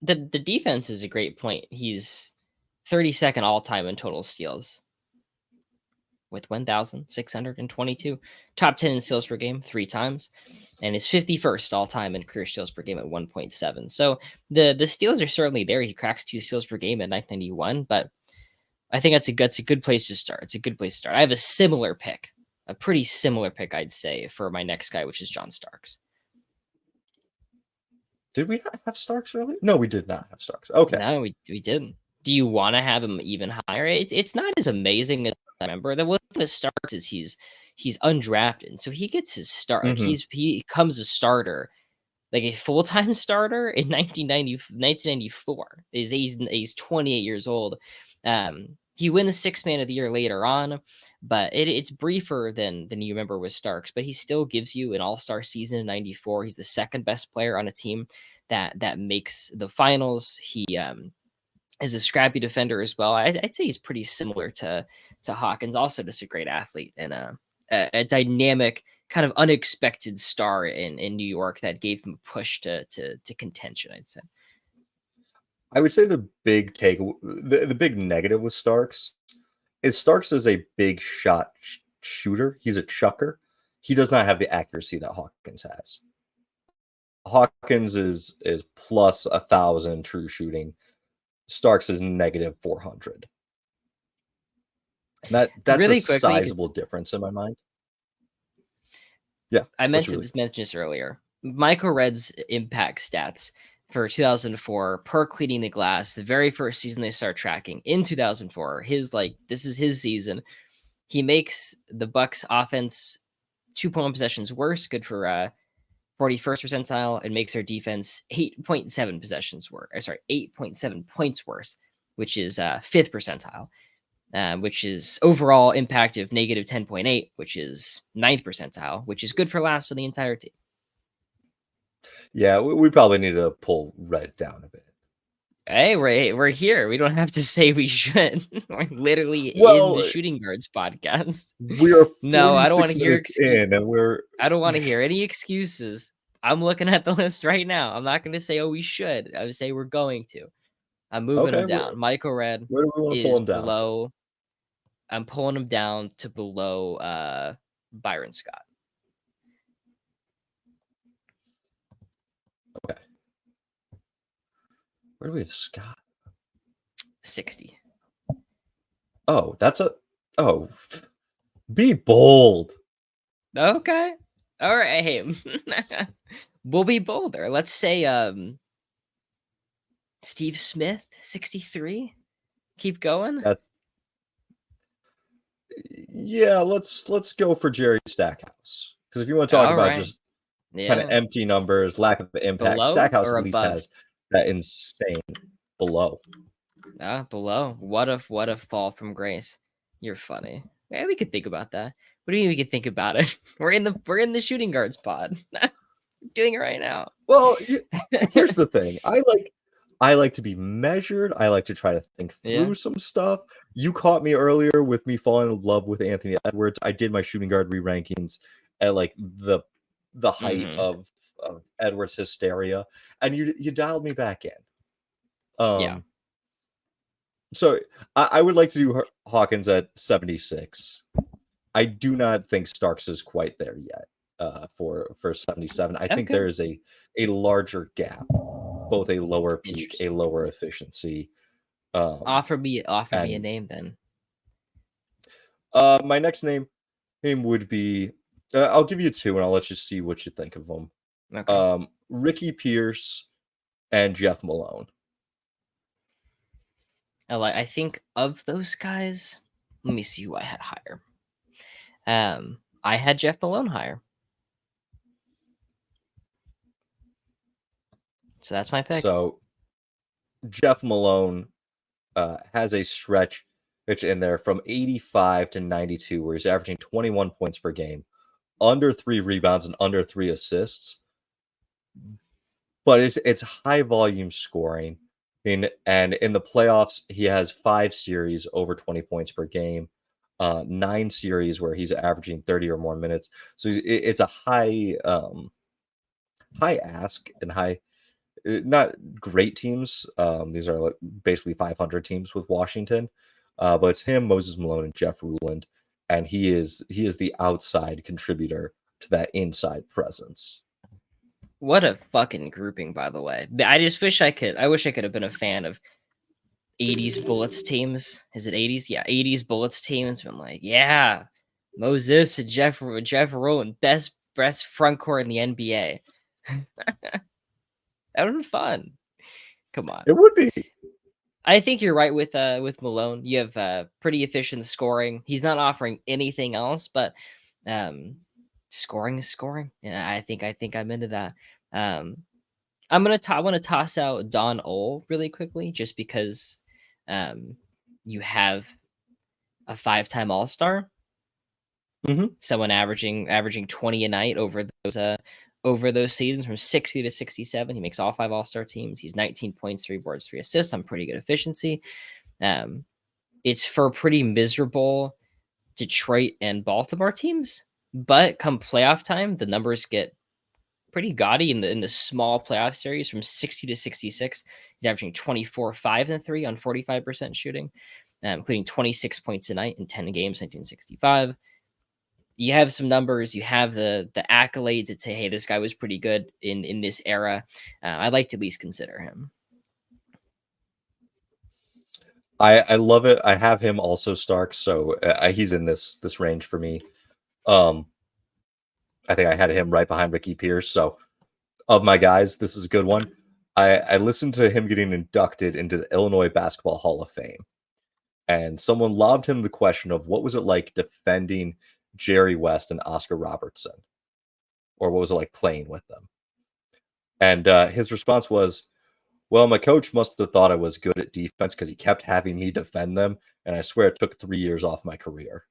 the defense is a great point. He's 32nd all time in total steals with 1,622. Top 10 in steals per game 3 times, and is 51st all time in career steals per game at 1.7. So the steals are certainly there. He cracks 2 steals per game at 991, but I think that's a good place to start. It's a good place to start. I have a similar pick, a pretty similar pick, I'd say, for my next guy, which is John Starks. did we not have Starks earlier? No, we did not have Starks. Okay. No, we didn't. Do you want to have him even higher? It's not as amazing as I remember. The one that starts is he's undrafted, so he gets his start. Like Mhm. he becomes a starter, like a full-time starter in 1994. He's 28 years old. He wins Sixth Man of the Year later on, but it's briefer than you remember with Starks. But he still gives you an All-Star season in '94. He's the second best player on a team that makes the finals. He is a scrappy defender as well. I'd say he's pretty similar to Hawkins. Also, just a great athlete and a dynamic, kind of unexpected star in New York that gave him a push to contention. I'd say. I would say the big the big negative with Starks is Starks is a big shot shooter. He's a chucker. He does not have the accuracy that Hawkins has. Hawkins is plus 1,000 true shooting. Starks is negative 400. And that's a Really quickly, because sizable difference in my mind. Yeah, I what's mentioned your this earlier. Michael Red's impact stats for 2004 per cleaning the glass, the very first season they start tracking in 2004. This is his season. He makes the Bucks offense 2.1 possessions worse, good for 41st percentile, and makes their defense 8.7 possessions worse. Sorry, 8.7 points worse, which is 5th percentile. Which is overall impact of negative 10.8, which is 9th percentile, which is good for last on the entire team. Yeah, we probably need to pull Red down a bit. Hey, we're here. We don't have to say we should. We're literally in the Well, Shooting Guards podcast. we are No, I don't want 46 to hear minutes in, and we're I don't want to hear any excuses. I'm looking at the list right now. I'm not going to say, oh, we should. I would say we're going to. I'm moving okay. him down. Michael Red Where do we want to pull is him down? below. I'm pulling him down to below Byron Scott. Okay. Where do we have Scott? 60. Oh, oh. Be bold. Okay. All right. Hey, we'll be bolder. Let's say Steve Smith, 63. Keep going. That yeah, let's go for Jerry Stackhouse. Because if you want to talk All about right. just kind of Yeah. empty numbers, lack of impact, Below Stackhouse or at least above? has that insane below. Below. What if fall from grace? You're funny. Yeah, we could think about that. What do you mean we could think about it? We're in the shooting guards pod. Doing it right now. Well, here's the thing. I like to be measured. I like to try to think Yeah. through some stuff. You caught me earlier with me falling in love with Anthony Edwards. I did my shooting guard re-rankings at like the height Mm-hmm. of Edwards hysteria, and you dialed me back in. Yeah. So I would like to do Hawkins at 76. I do not think Starks is quite there yet. For 77, I think Okay. there is a larger gap, both a lower peak, a Interesting. lower efficiency. Offer me a And name then. my next name would be I'll give you two, and I'll let you see what you think of them. Okay. Ricky Pierce and Jeff Malone. I think of those guys. Let me see who I had higher. I had Jeff Malone higher. So that's my pick. So Jeff Malone has a stretch in there from 85 to 92 where he's averaging 21 points per game, under 3 rebounds and under 3 assists. But it's high volume scoring. And in the playoffs, he has 5 series over 20 points per game, 9 series where he's averaging 30 or more minutes. So it's a high ask and high not great teams. These are like basically 500 teams with Washington, but it's him, Moses Malone, and Jeff Ruland, and he is the outside contributor to that inside presence. What a fucking grouping, by the way. I just wish I could. I wish I could have been a fan of 80s Bullets teams. Is it 80s? Yeah, 80s Bullets teams. I'm like, yeah, Moses and Jeff Ruland, best front court in the NBA. That would have been fun. Come on. It would be. I think you're right with Malone. You have pretty efficient scoring. He's not offering anything else, but scoring is scoring, and I think I'm into that. Um, I want to toss out Don Ole really quickly, just because um, you have a 5-time All Star, Mhm. someone averaging 20 a night over those seasons from 60 to 67. He makes all 5 All Star teams. He's 19 points, 3 boards, 3 assists on pretty good efficiency. Um, it's for pretty miserable Detroit and Baltimore teams, but come playoff time, the numbers get pretty gaudy in the small playoff series from 60 to 66. He's averaging 24, 5 and 3 on 45% shooting, including 26 points a night in 10 games, 1965. You have some numbers, you have the accolades that say, hey, this guy was pretty good in this era. I'd like to at least consider him. I love it. I have him also Stark, so he's in this range for me. I think I had him right behind Ricky Pierce. So of my guys, this is a good one. I listened to him getting inducted into the Illinois Basketball Hall of Fame, and someone lobbed him the question of what was it like defending Jerry West and Oscar Robertson, or what was it like playing with them? And his response was, "Well, my coach must have thought I was good at defense because he kept having me defend them, and I swear it took 3 years off my career."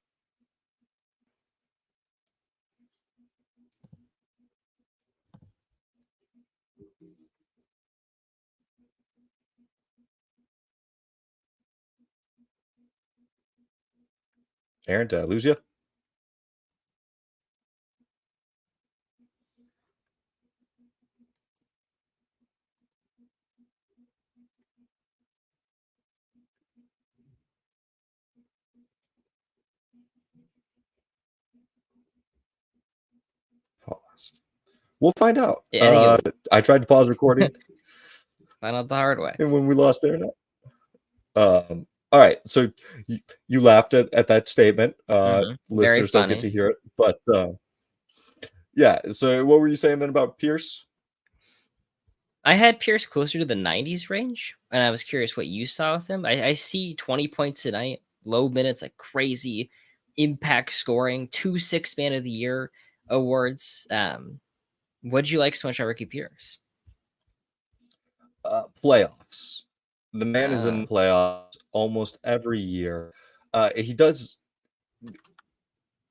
Aaron, did I lose you? Paused. We'll find out. Yeah, I think you'll I tried to pause recording, find out the hard way. and when we lost internet. All right, so you laughed at that statement. Very Listeners don't get funny. to hear it, but yeah. So what were you saying then about Pierce? I had Pierce closer to the 90s range, and I was curious what you saw with him. I see 20 points a night, low minutes, like crazy impact scoring, 2 Man of the Year awards. What'd you like so much about Ricky Pierce? Playoffs. The man is in Uh, playoffs almost every year. He does.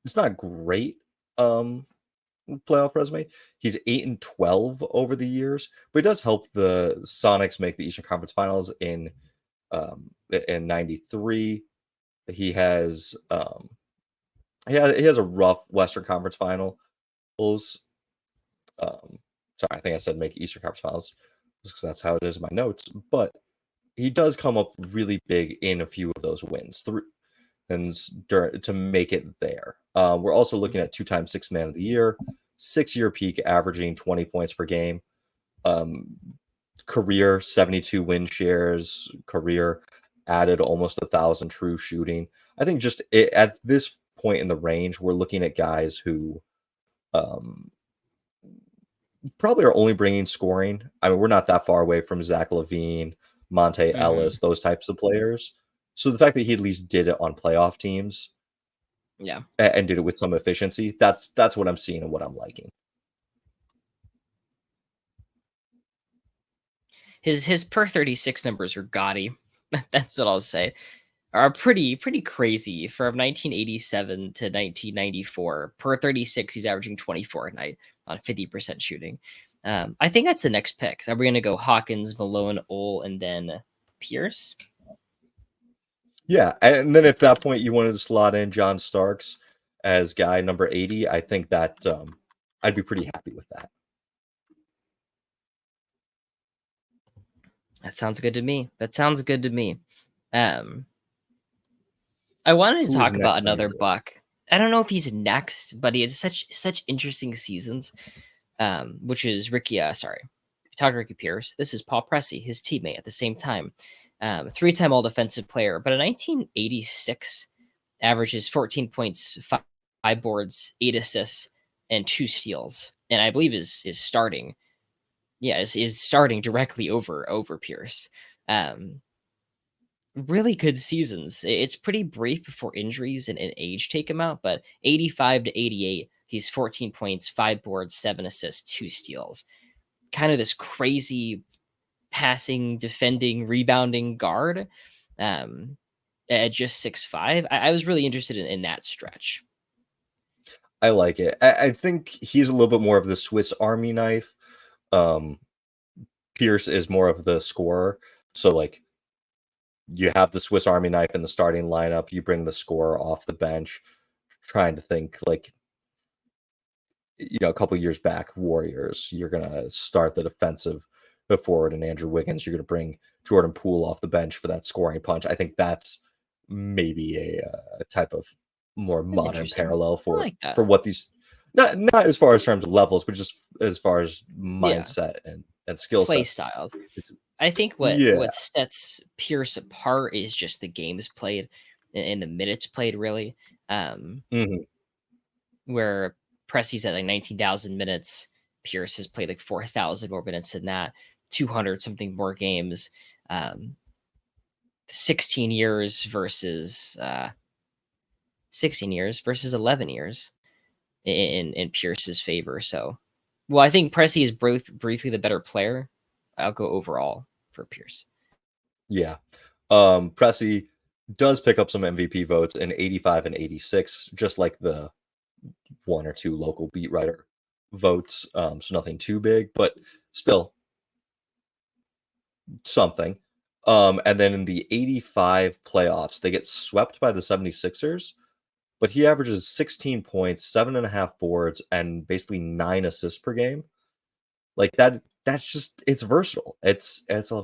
It's not great. Playoff resume. He's 8-12 over the years, but he does help the Sonics make the Eastern Conference Finals in '93. He has he has a rough Western Conference Finals. Sorry, I think I said make Eastern Conference Finals because that's how it is in my notes. But he does come up really big in a few of those wins to make it there. We're also looking at 2-time 6 Man of the Year, 6-year peak averaging 20 points per game, career 72 win shares, career added almost 1,000 true shooting. I think at this point in the range, we're looking at guys who um, probably are only bringing scoring. I mean, we're not that far away from Zach LaVine, Monte mhm, Ellis, those types of players. So the fact that he at least did it on playoff teams yeah. and did it with some efficiency, that's what I'm seeing and what I'm liking. His per 36 numbers are gaudy. That's what I'll say. Are pretty crazy from 1987 to 1994. Per 36, he's averaging 24 a night on 50% shooting. I think that's the next pick. So are we going to go Hawkins, Malone, Ole, and then Pierce? Yeah, and then at that point you wanted to slot in John Starks as guy number 80, I think that I'd be pretty happy with that. That sounds good to me. That sounds good to me. Um, I wanted to Who is talk about next on your another list? Buck. I don't know if he's next, but he had such interesting seasons. Which is Ricky. Sorry, we talked Ricky Pierce. This is Paul Pressey, his teammate at the same time. 3-time All Defensive Player, but in 1986 averages 14 points, 5 boards, 8 assists, and 2 steals, and I believe is starting. Yeah, is starting directly over Pierce. Um, really good seasons. It's pretty brief before injuries and age take him out, but 85 to 88, he's 14 points, 5 boards, 7 assists, 2 steals. Kind of this crazy passing, defending, rebounding guard um, at just 6'5". I was really interested in that stretch. I like it. I think he's a little bit more of the Swiss Army knife. Um, Pierce is more of the scorer. So like you have the Swiss Army knife in the starting lineup, you bring the scorer off the bench. Trying to think like a couple years back, Warriors, you're gonna start the forward and Andrew Wiggins. You're gonna bring Jordan Poole off the bench for that scoring punch. I think that's maybe a type of more That's modern interesting. parallel I for like that. what these not as far as terms of levels, but just as far as Yeah, mindset and skill play sets. styles. It's, I think yeah. what sets Pierce apart is just the games played and the minutes played, really. Um, Mhm. where Pressey's at like 19,000 minutes, Pierce has played like 4,000 more minutes than that, 200 something more games. Um, 16 years versus 16 years versus 11 years in Pierce's favor. So, well, I think Pressey is briefly the better player. I'll go overall for Pierce. Yeah. Pressey does pick up some MVP votes in 85 and 86, just like the one or two local beat writer votes. So nothing too big, but still something. And then in the 85 playoffs, they get swept by the 76ers, but he averages 16 points, 7.5 boards, and basically 9 assists per game. Like that's just it's versatile. It's a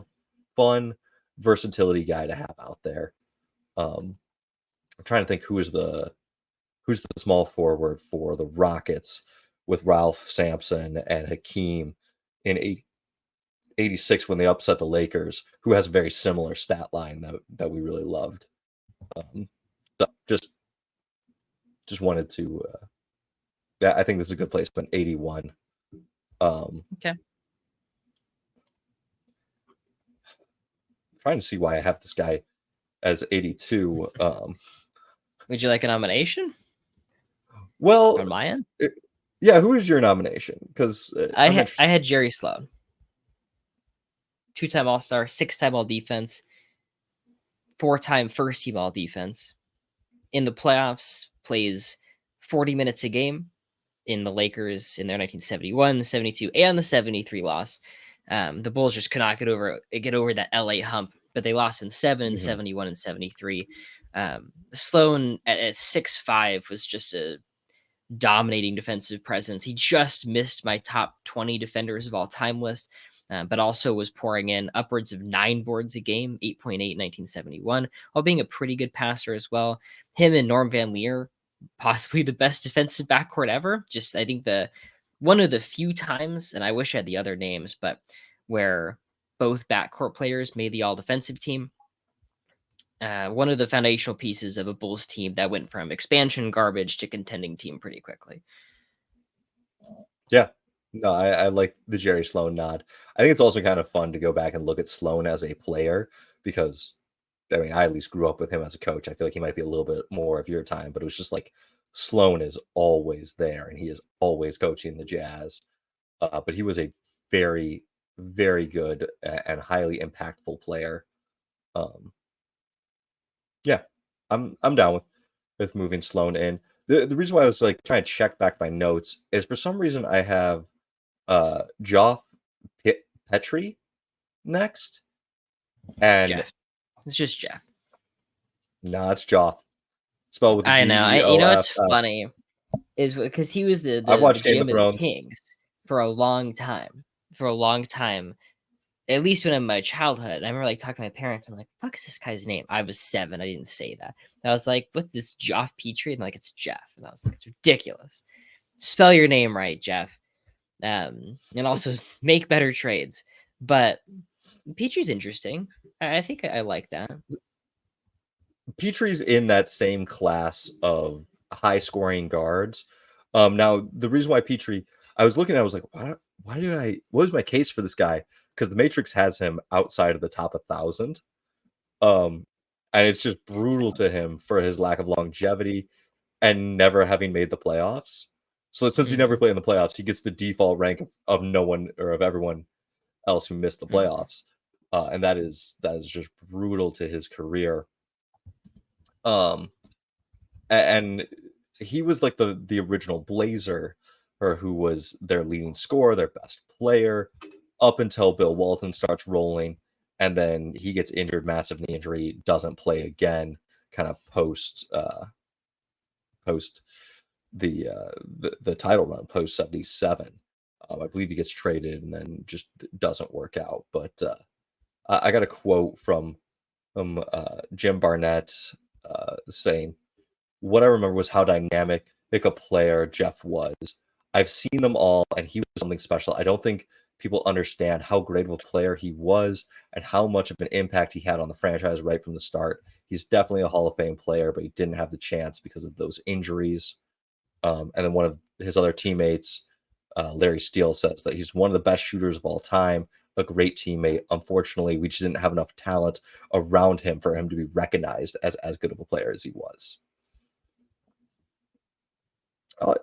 fun versatility guy to have out there. I'm trying to think who's the small forward for the Rockets with Ralph Sampson and Hakeem in 86 when they upset the Lakers, who has a very similar stat line that we really loved. So just wanted to I think this is a good placement, 81. Okay. Trying to see why I have this guy as 82. Would you like a nomination Well, on my end? yeah, who is your nomination? Because I'm I interested. had Jerry Sloan, 2-time All Star, 6-time All Defense, 4-time first team All Defense. In the playoffs, plays 40 minutes a game in the Lakers in their 1971, 72, and the 73 loss. The Bulls just could not get over that LA hump, but they lost in 7, Mhm. 71, and 73. Sloan at 6'5" was just a dominating defensive presence. He just missed my top 20 defenders of all time list, but also was pouring in upwards of 9 boards a game, 8.8 in 1971, while being a pretty good passer as well. Him and Norm Van Leer, possibly the best defensive backcourt ever. Just, I think, the one of the few times, and I wish I had the other names, but where both backcourt players made the all defensive team. One of the foundational pieces of a Bulls team that went from expansion garbage to contending team pretty quickly. Yeah. No, I like the Jerry Sloan nod. I think it's also kind of fun to go back and look at Sloan as a player because, I mean, I at least grew up with him as a coach. I feel like he might be a little bit more of your time, but it was just like Sloan is always there and he is always coaching the Jazz. But he was a very, very good and highly impactful player. Um, yeah, I'm down with moving Sloan in. The reason why I was like trying to check back my notes is for some reason I have Joff Petrie next, and Jeff. It's just Jeff. nah, it's Joff. Spelled with a I know. Geoff. What's funny is because he was I've the watched Game GM of of the Thrones. Kings for a long time. For a long time, at least when in my childhood. I remember like talking to my parents. I'm like, "Fuck is this guy's name?" I was 7. I didn't say that. I was like, "What's this Geoff Petrie?" And like, it's Jeff. And I was like, "It's ridiculous. Spell your name right, Jeff." And also make better trades. But Petrie's interesting. I think I like that. Petrie's in that same class of high scoring guards. Now the reason why Petrie, I was looking at, I was like, what was my case for this guy? Because the Matrix has him outside of the top 1,000. and it's just brutal to him for his lack of longevity and never having made the playoffs. So since he never Mhm, played in the playoffs, he gets the default rank of no one or of everyone else who missed the mhm. playoffs, and that is just brutal to his career. Um, and he was like the original Blazer, or who was their leading scorer, their best player, up until Bill Walton starts rolling, and then he gets injured, massive knee injury, doesn't play again, kind of post the title run, post 77. I believe he gets traded and then just doesn't work out. But I got a quote from Jim Barnett saying, "What I remember was how dynamic a player Jeff was. I've seen them all, and he was something special. I don't think people understand how great of a player he was and how much of an impact he had on the franchise right from the start. He's definitely a Hall of Fame player, but he didn't have the chance because of those injuries." And then one of his other teammates, Larry Steele, says that he's one of the best shooters of all time, a great teammate. Unfortunately, we just didn't have enough talent around him for him to be recognized as good of a player as he was.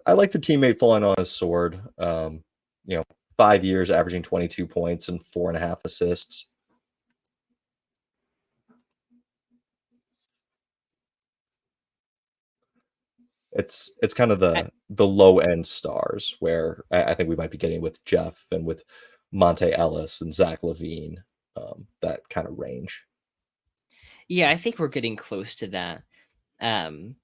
I like the teammate falling on his sword. You know, 5 years, averaging 22 points and 4.5 assists. It's kind of I the low end stars where I think we might be getting with Jeff and with Monte Ellis and Zach Levine, that kind of range. yeah, I think we're getting close to that. Um,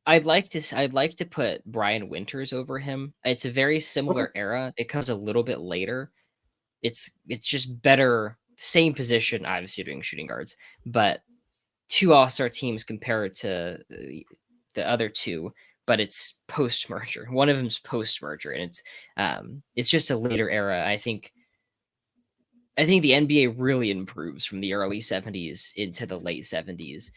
I'd like to put Brian Winters over him. It's a very Okay. similar era. It comes a little bit later. It's just better, same position, obviously doing shooting guards, but 2 all-star teams compared to the other 2, but it's post-merger. One of them's post-merger, and it's just a later era. I think the NBA really improves from the early 70s into the late 70s.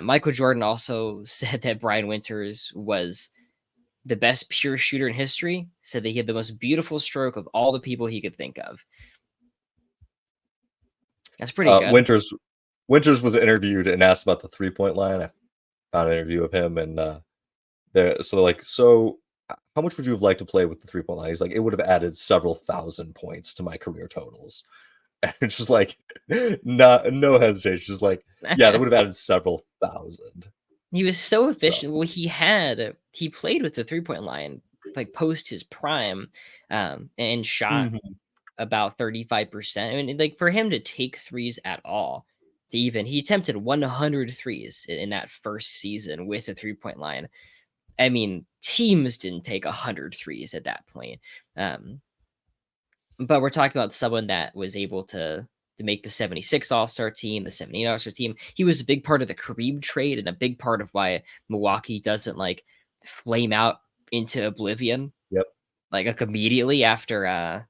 Michael Jordan also said that Brian Winters was the best pure shooter in history, said that he had the most beautiful stroke of all the people he could think of. That's pretty Uh, good. Winters Winters was interviewed and asked about the 3-point line. I found an interview of him, and so how much would you have liked to play with the 3-point line? He's like, it would have added several thousand points to my career totals. And it's just like, no hesitation, just like, yeah, that would have added several thousand. He was so So, efficient. Well, he played with the 3-point line, like, post his prime, and shot mhm. about 35%. I mean, like, for him to take threes at all, to even he attempted 100 threes in that first season with a 3-point line. I mean, teams didn't take 100 threes at that point. Um, but we're talking about someone that was able to make the 76 All-Star team, the 78 All-Star team. He was a big part of the Kareem trade and a big part of why Milwaukee doesn't, like, flame out into oblivion, Yep. like immediately after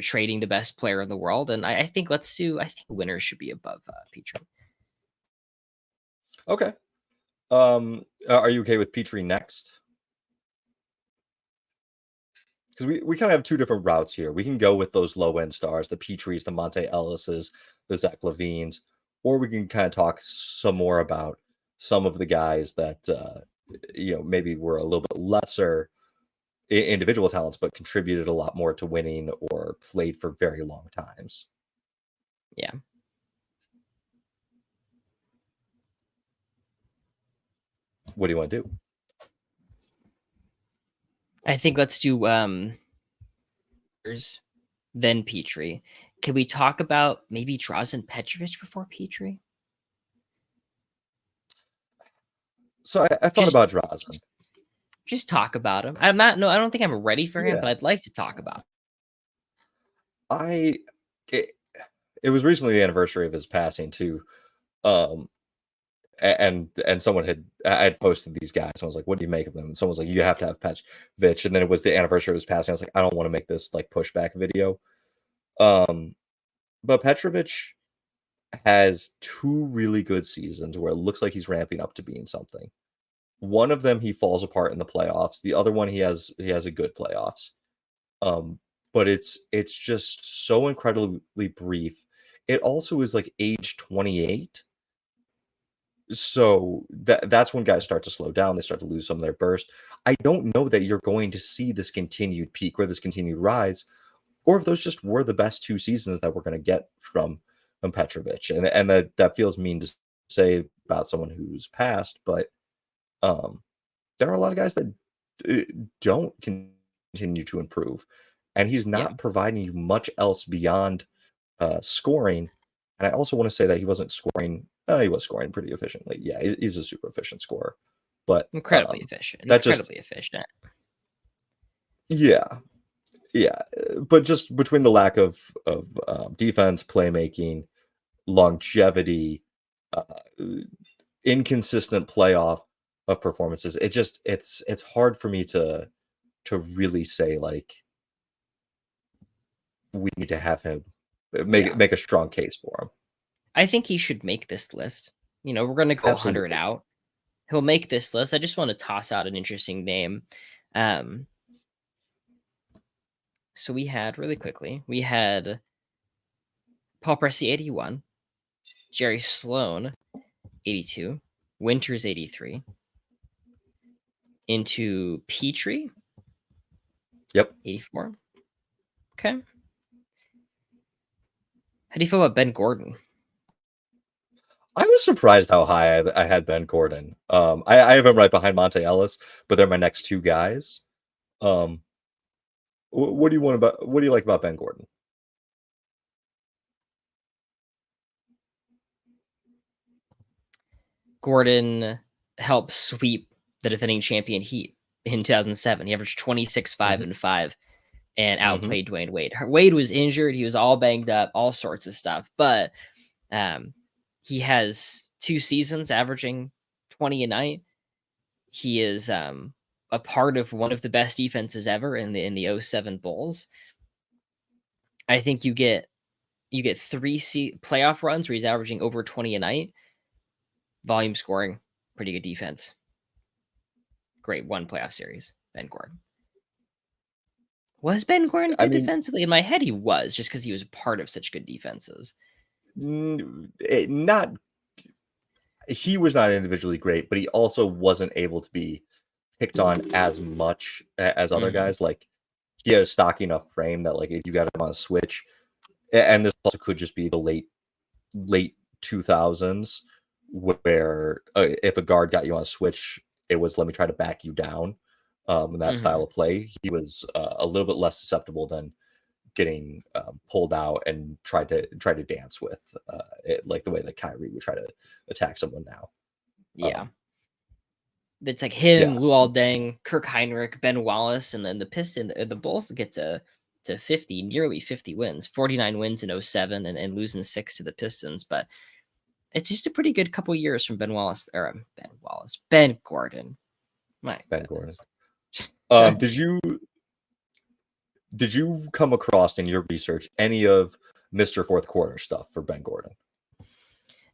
trading the best player in the world. And I think I think winners should be above Petrie. Okay. Are you okay with Petrie next? Because we kind of have two different routes here. We can go with those low end stars, the Petries, the Monte Ellises, the Zach Levines, or we can kind of talk some more about some of the guys that maybe were a little bit lesser individual talents, but contributed a lot more to winning or played for very long times. Yeah. What do you want to do? I think let's do then Petrie. Can we talk about maybe Drazen Petrovic before Petrie? So I thought Just about Drazen. just talk about him. I'm not no, I don't think I'm ready for him, but Yeah, I'd like to talk about him. I it, it was recently the anniversary of his passing too. Um, and someone I had posted these guys. And I was like, "What do you make of them?" And someone was like, "You have to have Petch." And then it was the anniversary of his passing. I was like, "I don't want to make this like pushback video." Um, but Petrovic has two really good seasons where it looks like he's ramping up to being something. One of them he falls apart in the playoffs. The other one he has a good playoffs. Um, but it's just so incredibly brief. It also is like age 28. So that's when guys start to slow down. They start to lose some of their burst. I don't know that you're going to see this continued peak or this continued rise, or if those just were the best 2 seasons that we're going to get from Petrovic. And that feels mean to say about someone who's passed, but there are a lot of guys that don't continue to improve, and he's Yeah, not providing you much else beyond scoring. And I also want to say that he wasn't scoring. He was scoring pretty efficiently. Yeah, he's a super efficient scorer, but incredibly efficient, that just incredibly efficient. yeah, yeah. But just between the lack of defense, playmaking, longevity, uh, inconsistent playoff of performances, it's hard for me to really say like we need to have him Yeah, make a strong case for him. I think he should make this list. We're gonna go 100 Absolutely. out. He'll make this list. I just want to toss out an interesting name. Um, so we had really quickly, we had Paul Pressey 81, Jerry Sloan 82, Winters 83, into Petrie Yep. 84. Okay. How do you feel about Ben Gordon? I was surprised how high I had Ben Gordon. I have him right behind Monte Ellis, but they're my next two guys. Um, what do you want about what do you like about Ben Gordon? Gordon helped sweep the defending champion Heat in 2007. He averaged 26, 5, Hmm. and 5 and Hmm. outplayed Dwayne Wade. Wade was injured. He was all banged up, all sorts of stuff. But he has 2 seasons averaging 20 a night. He is a part of one of the best defenses ever in the '07 Bulls. I think you get 3 playoff runs where he's averaging over 20 a night. Volume scoring, pretty good defense. Great one playoff series, Ben Gordon. Was Ben Gordon I good mean, defensively? In my head, he was, just because he was a part of such good defenses. not he was not individually great, but he also wasn't able to be picked on as much as other Mhm. guys. Like he had a stocky enough frame that like if you got him on a switch, and this also could just be the late 2000s where if a guard got you on a switch, it was let me try to back you down. In that style Mhm. of play, he was a little bit less susceptible than getting pulled out and tried to dance with like the way that Kyrie would try to attack someone now. Yeah. It's like Yeah, him, Luol Deng, Kirk Heinrich, Ben Wallace, and then the Bulls get to 50, nearly 50 wins, 49 wins in '07 and losing 6 to the Pistons. But it's just a pretty good couple years from Ben Gordon. My Ben Gordon. goodness. Um, did you did you come across in your research any of Mr. Fourth Quarter stuff for Ben Gordon?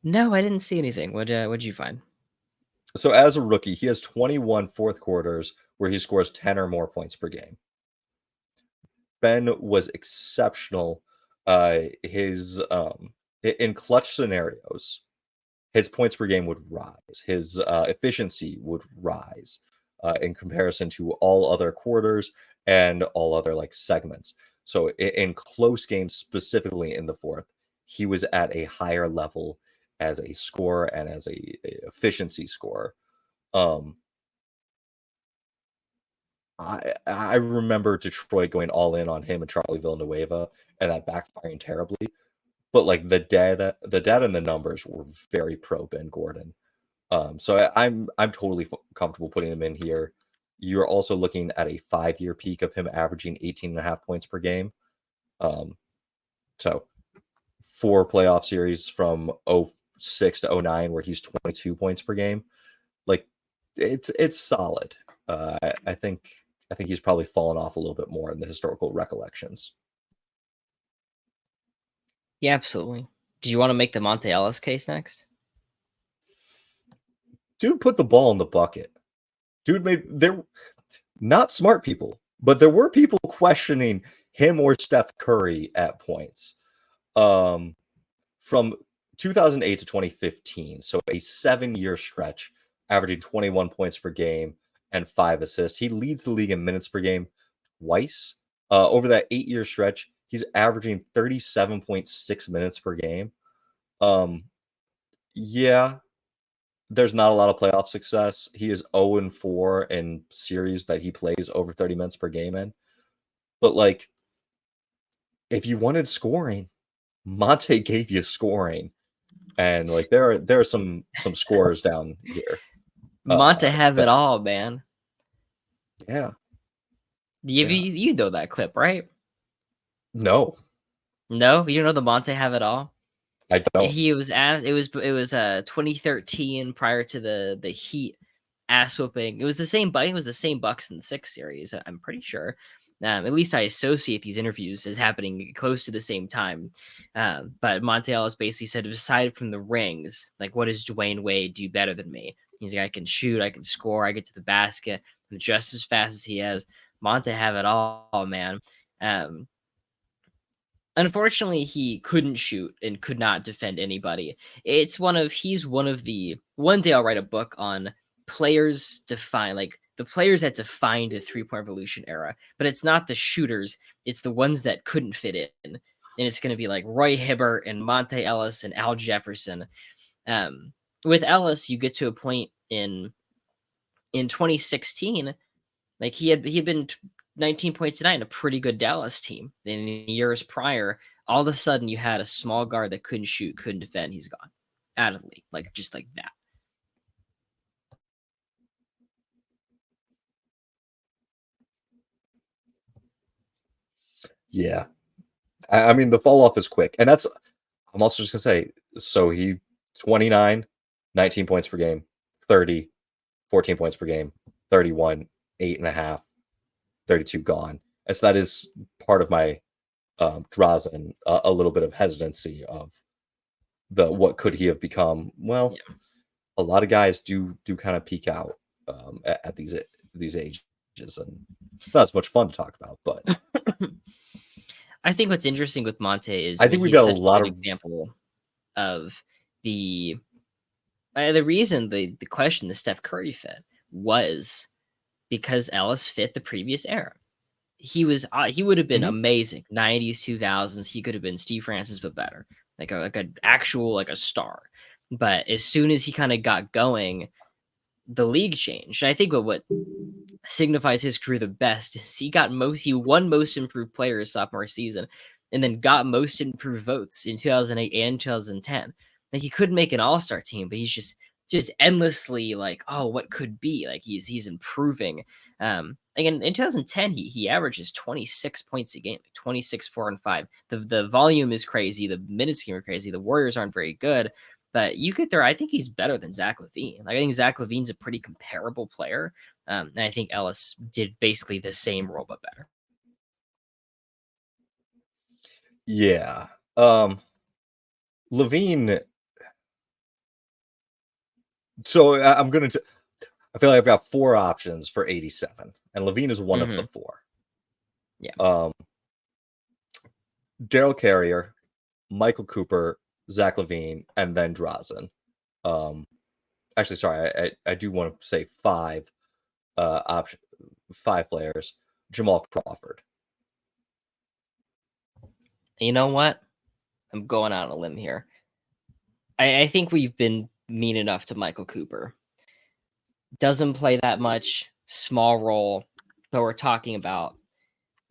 No, I didn't see anything. What'd you find? So as a rookie, he has 21 fourth quarters where he scores 10 or more points per game. Ben was exceptional. His in clutch scenarios, his points per game would rise. His efficiency would rise in comparison to all other quarters and all other like segments. So in close games, specifically in the fourth, he was at a higher level as a scorer and as a efficiency scorer. Um, I remember Detroit going all in on him and Charlie Villanueva and that backfiring terribly. But like the data and the numbers were very pro Ben Gordon. So I'm totally comfortable putting him in here. You're also looking at a 5-year peak of him averaging 18 and a half points per game. Um, so 4 playoff series from '06 to '09 where he's 22 points per game. Like it's solid. I think he's probably fallen off a little bit more in the historical recollections. Yeah, absolutely. Do you want to make the Monte Ellis case next? Dude put the ball in the bucket. Dude made there not smart people, but there were people questioning him or Steph Curry at points. Um, from 2008 to 2015, so a 7-year stretch, averaging 21 points per game and 5 assists. He leads the league in minutes per game twice. Over that 8-year stretch, he's averaging 37.6 minutes per game. Yeah, there's not a lot of playoff success. He is 0-4 in series that he plays over 30 minutes per game in. But like, if you wanted scoring, Monte gave you scoring. And like there are some scores down here. Monte have it that- all, man. yeah. You know that clip, right? No, No, you don't know the Monte have it all. I don't. He was asked. It was 2013 prior to the Heat ass whooping. It was the same. It was the same Bucks and Six series. I'm pretty sure. At least I associate these interviews as happening close to the same time. But Monte Ellis basically said, aside from the rings, like, what does Dwayne Wade do better than me? He's like, I can shoot, I can score, I get to the basket, I'm just as fast as he is. Monte have it all, man. Unfortunately, he couldn't shoot and could not defend anybody. He's one of the one day I'll write a book on players define, like the players that defined the 3-point revolution era, but it's not the shooters, it's the ones that couldn't fit in. And it's going to be like Roy Hibbert and Monte Ellis and Al Jefferson. With Ellis, you get to a point in 2016, like he had been 19 points tonight in a pretty good Dallas team. In years prior, all of a sudden you had a small guard that couldn't shoot, couldn't defend. He's gone out of the league, like just like that. Yeah. I mean, the fall off is quick. And I'm also just going to say, so he 29, 19 points per game, 30, 14 points per game, 31, 8.5, 32 gone. And so that is part of my Drazen, a little bit of hesitancy of what could he have become. Well, Yeah. a lot of guys do kind of peak out at these ages, and it's not as much fun to talk about. But I think what's interesting with Monte is, I think we've he's got a such lot good of example of the reason the question the Steph Curry fit was because Ellis fit the previous era. He would have been Mhm. amazing 90s 2000s. He could have been Steve Francis but better, like an actual, like a star. But as soon as he kind of got going, the league changed. And I think what signifies his career the best is he won most improved player his sophomore season, and then got most improved votes in 2008 and 2010. Like, he couldn't make an all-star team, but he's just endlessly like, oh, what could be? Like, he's improving. Again, in 2010, he averages 26 points a game, 26, 4, and 5. The volume is crazy, the minutes game are crazy, the Warriors aren't very good. But you could throw, I think he's better than Zach LaVine. Like, I think Zach LaVine's a pretty comparable player. And I think Ellis did basically the same role, but better. Yeah. Levine. So I'm going to. I feel like I've got 4 options for 87, and Levine is one of the 4. Yeah. Daryl Carrier, Michael Cooper, Zach LaVine, and then Drazen. Actually, sorry, I do want to say 5 option, 5 players. Jamal Crawford. You know what? I'm going out on a limb here. I think we've been mean enough to Michael Cooper. Doesn't play that much, small role, but we're talking about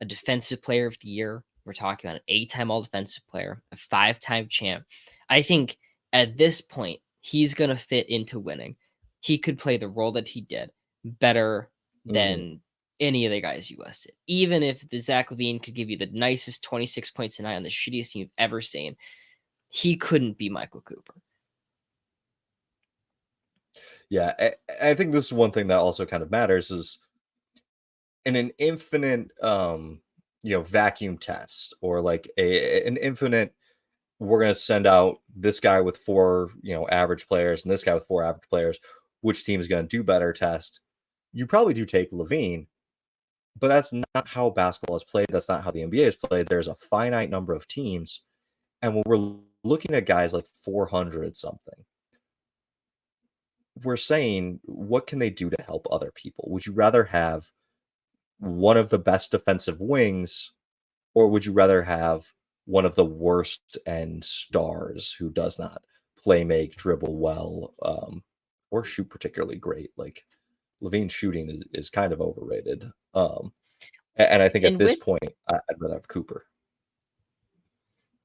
a defensive player of the year. We're talking about an 8-time all defensive player, a 5-time champ. I think at this point, he's going to fit into winning. He could play the role that he did better than any of the guys you listed. Even if the Zach LaVine could give you the nicest 26 points a night on the shittiest team you've ever seen, he couldn't be Michael Cooper. Yeah, I think this is one thing that also kind of matters is in an infinite vacuum test, or like an infinite, we're going to send out this guy with 4 average players and this guy with 4 average players, which team is going to do better test. You probably do take LaVine, but that's not how basketball is played. That's not how the NBA is played. There's a finite number of teams, and when we're looking at guys like 400 something, we're saying, what can they do to help other people? Would you rather have one of the best defensive wings, or would you rather have one of the worst end stars who does not play make, dribble well, or shoot particularly great? Like Levine's shooting is kind of overrated. And I think at And this with point, I'd rather have Cooper.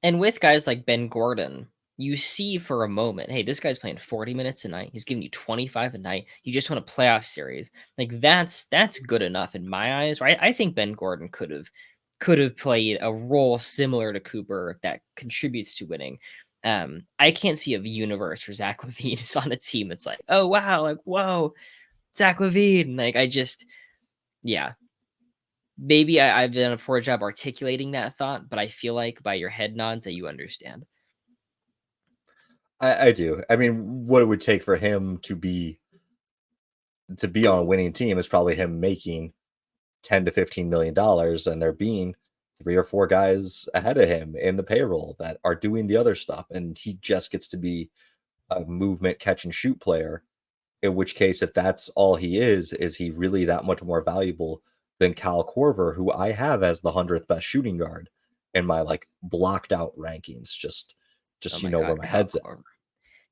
And with guys like Ben Gordon, you see for a moment, hey, this guy's playing 40 minutes a night. He's giving you 25 a night. You just want a playoff series. Like that's good enough in my eyes, right? I think Ben Gordon could have played a role similar to Cooper that contributes to winning. I can't see a universe where Zach LaVine is on a team. It's like, oh wow, like whoa, Zach LaVine. Like I just, yeah, maybe I've done a poor job articulating that thought, but I feel like by your head nods that you understand. I do. I mean, what it would take for him to be on a winning team is probably him making 10 to 15 million dollars, and there being 3 or 4 guys ahead of him in the payroll that are doing the other stuff, and he just gets to be a movement catch and shoot player. In which case, if that's all he is he really that much more valuable than Kyle Korver, who I have as the 100th best shooting guard in my like blocked out rankings? Just Oh you my know where god, my Kyle head's at. Korver.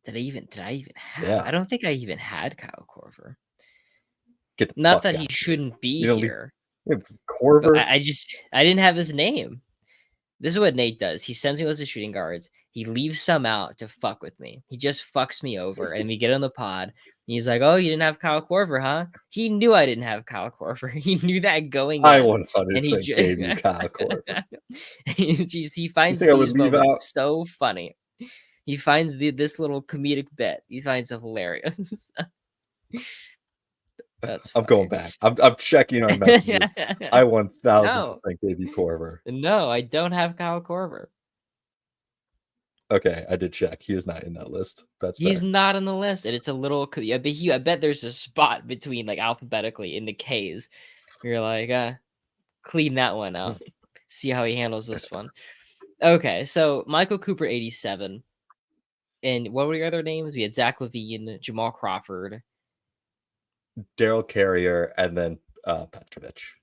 Did I even have? I Yeah, don't think I even had Kyle Korver. get the Not fuck that he out of here. shouldn't be You know, here, but Korver. I didn't have his name. This is what Nate does. He sends me lists of shooting guards. He leaves some out to fuck with me. He just fucks me over, and we get on the pod. And he's like, "Oh, you didn't have Kyle Korver, huh?" He knew I didn't have Kyle Korver. He knew that going I in, and he 100% gave you Kyle Korver. he You finds think I would these leave moments out? so funny. He finds this little comedic bit. He finds it hilarious. That's I'm going funny. back. I'm checking our messages. I 1000% No, gave you Korver. no, I don't have Kyle Korver. Okay, I did check. He is not in that list. That's He's fair. not on the list, and it's a little. I bet there's a spot between like alphabetically in the K's. You're like, clean that one out. See how he handles this one. Okay, so Michael Cooper, 87, and what were your other names? We had Zach LaVine, Jamal Crawford. Daryl Carrier and then Petrovich.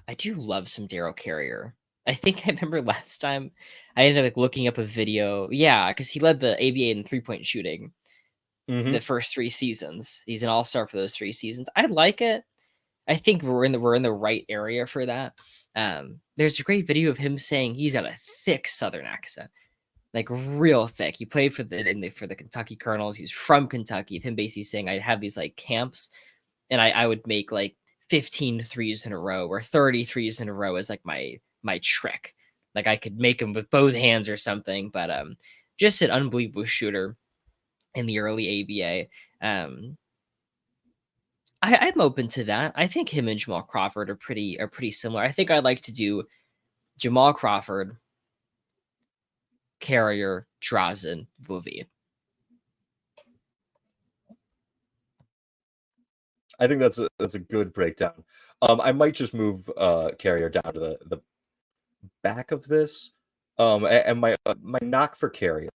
I do love some Daryl Carrier. I think I remember last time I ended up like looking up a video. Yeah, because he led the ABA in 3-point shooting Mm-hmm. the first 3 seasons. He's an all-star for those 3 seasons. I like it. I think we're in the right area for that. There's a great video of him saying he's got a thick Southern accent, like real thick. He played for the Kentucky Colonels. He's from Kentucky. Of him basically saying I'd have these like camps, and I would make like 15 threes in a row or 30 threes in a row as like my trick. Like I could make them with both hands or something. But just an unbelievable shooter in the early ABA. I'm open to that. I think him and Jamal Crawford are pretty similar. I think I'd like to do Jamal Crawford, Carrier, Drazen, LaVine. I think that's a good breakdown. I might just move Carrier down to the back of this. And my knock for Carrier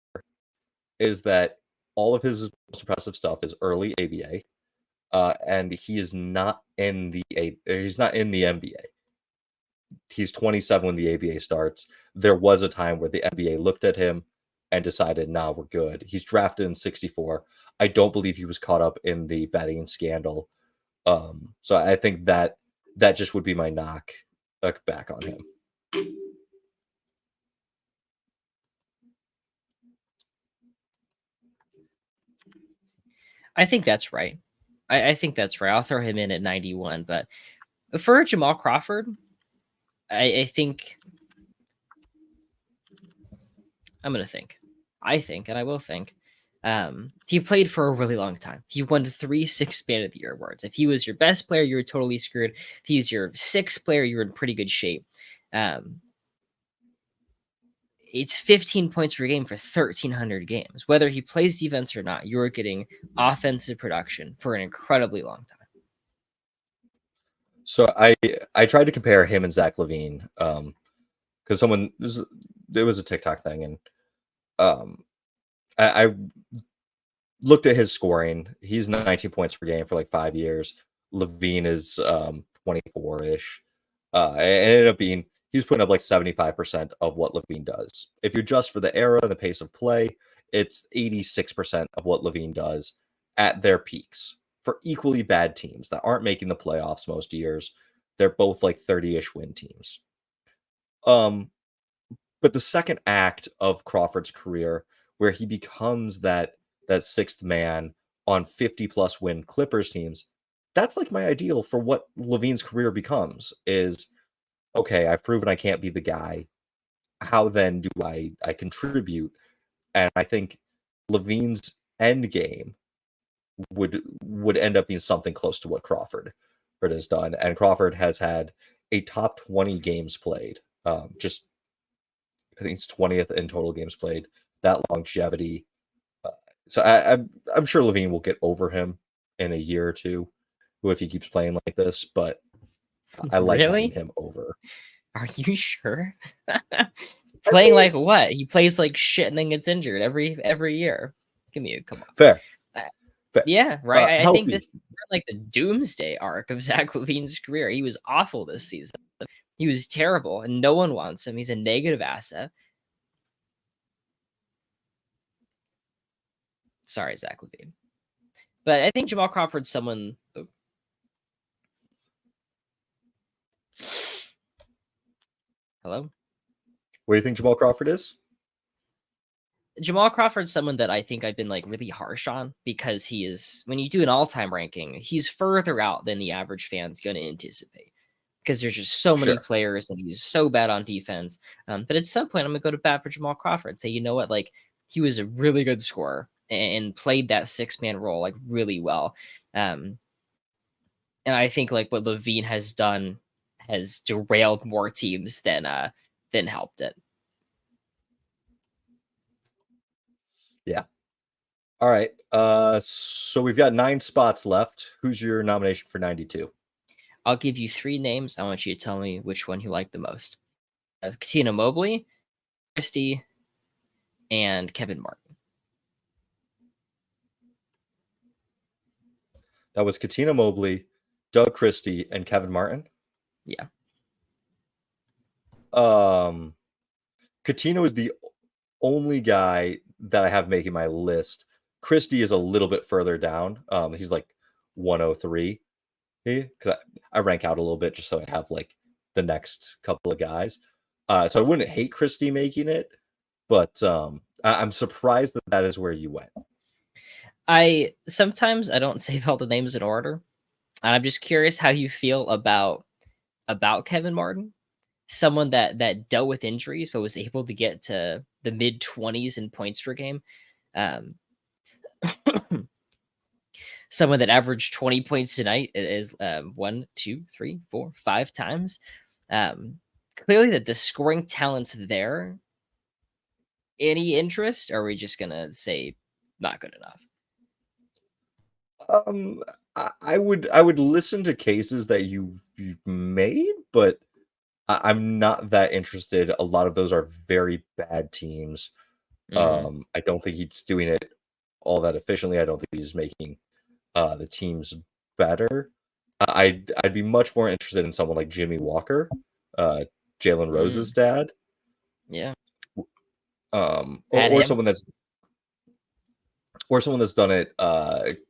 is that all of his most impressive stuff is early ABA, and he is not in he's not in the NBA. He's 27 when the ABA starts. There was a time where the NBA looked at him and decided, nah, we're good. He's drafted in 64. I don't believe he was caught up in the betting scandal. So I think that just would be my knock back on him. I think that's right. I think that's right. I'll throw him in at 91. But for Jamal Crawford, I think I'm gonna think. I think, and I will think. He played for a really long time. He won 3 6 Man of the Year awards. If he was your best player, you were totally screwed. If he's your 6th player, you're in pretty good shape. It's 15 points per game for 1,300 games. Whether he plays defense or not, you're getting offensive production for an incredibly long time. So I tried to compare him and Zach LaVine because there was a TikTok thing, and Um, I looked at his scoring. He's 19 points per game for like 5 years. Levine is 24-ish. It ended up being he was putting up like 75% of what Levine does. If you adjust for the era and the pace of play, it's 86% of what Levine does at their peaks for equally bad teams that aren't making the playoffs most years. They're both like 30-ish win teams. But the second act of Crawford's career, where he becomes that sixth man on 50 plus win Clippers teams, that's like my ideal for what Levine's career becomes is okay, I've proven I can't be the guy. How then do I contribute? And I think Levine's end game would end up being something close to what Crawford has done. And Crawford has had a top 20 games played. Just I think it's 20th in total games played. That longevity. So I'm sure Levine will get over him in a year or two if he keeps playing like this. But I like having Really? him over. Are you sure? I Playing mean, like what? He plays like shit and then gets injured every year. Come on. fair, Uh, fair. yeah, right. I think this Healthy. is like the doomsday arc of Zach Levine's career. He was awful this season. He was terrible, and no one wants him. He's a negative asset. Sorry, Zach Levine. But I think Jamal Crawford's someone. Oh. Hello? What do you think Jamal Crawford is? Jamal Crawford's someone that I think I've been like really harsh on because he is, when you do an all-time ranking, he's further out than the average fan's going to anticipate because there's just so many Sure. players and he's so bad on defense. But at some point, I'm gonna go to bat for Jamal Crawford and say, you know what, like he was a really good scorer and played that six-man role like really well. And I think like what Levine has done has derailed more teams than helped it. Yeah. All right. So we've got 9 spots left. Who's your nomination for 92? I'll give you 3 names. I want you to tell me which one you like the most. Katina Mobley, Christie, and Kevin Martin. That was Katina Mobley, Doug Christie, and Kevin Martin. Yeah. Katina was the only guy that I have making my list. Christie is a little bit further down. He's like 103. Because I rank out a little bit just so I have like the next couple of guys. So I wouldn't hate Christie making it, but I'm surprised that is where you went. I sometimes I don't save all the names in order. And I'm just curious how you feel about Kevin Martin, someone that dealt with injuries but was able to get to the mid 20s in points per game. Um, someone that averaged 20 points a night is 1, 2, 3, 4, 5 times. Clearly that the scoring talent's there. Any interest, or are we just gonna say not good enough? I would listen to cases that you made, but I'm not that interested. A lot of those are very bad teams. I don't think he's doing it all that efficiently. I don't think he's making the teams better. I'd be much more interested in someone like Jimmy Walker, Jalen Rose's dad. Yeah. Or someone that's done it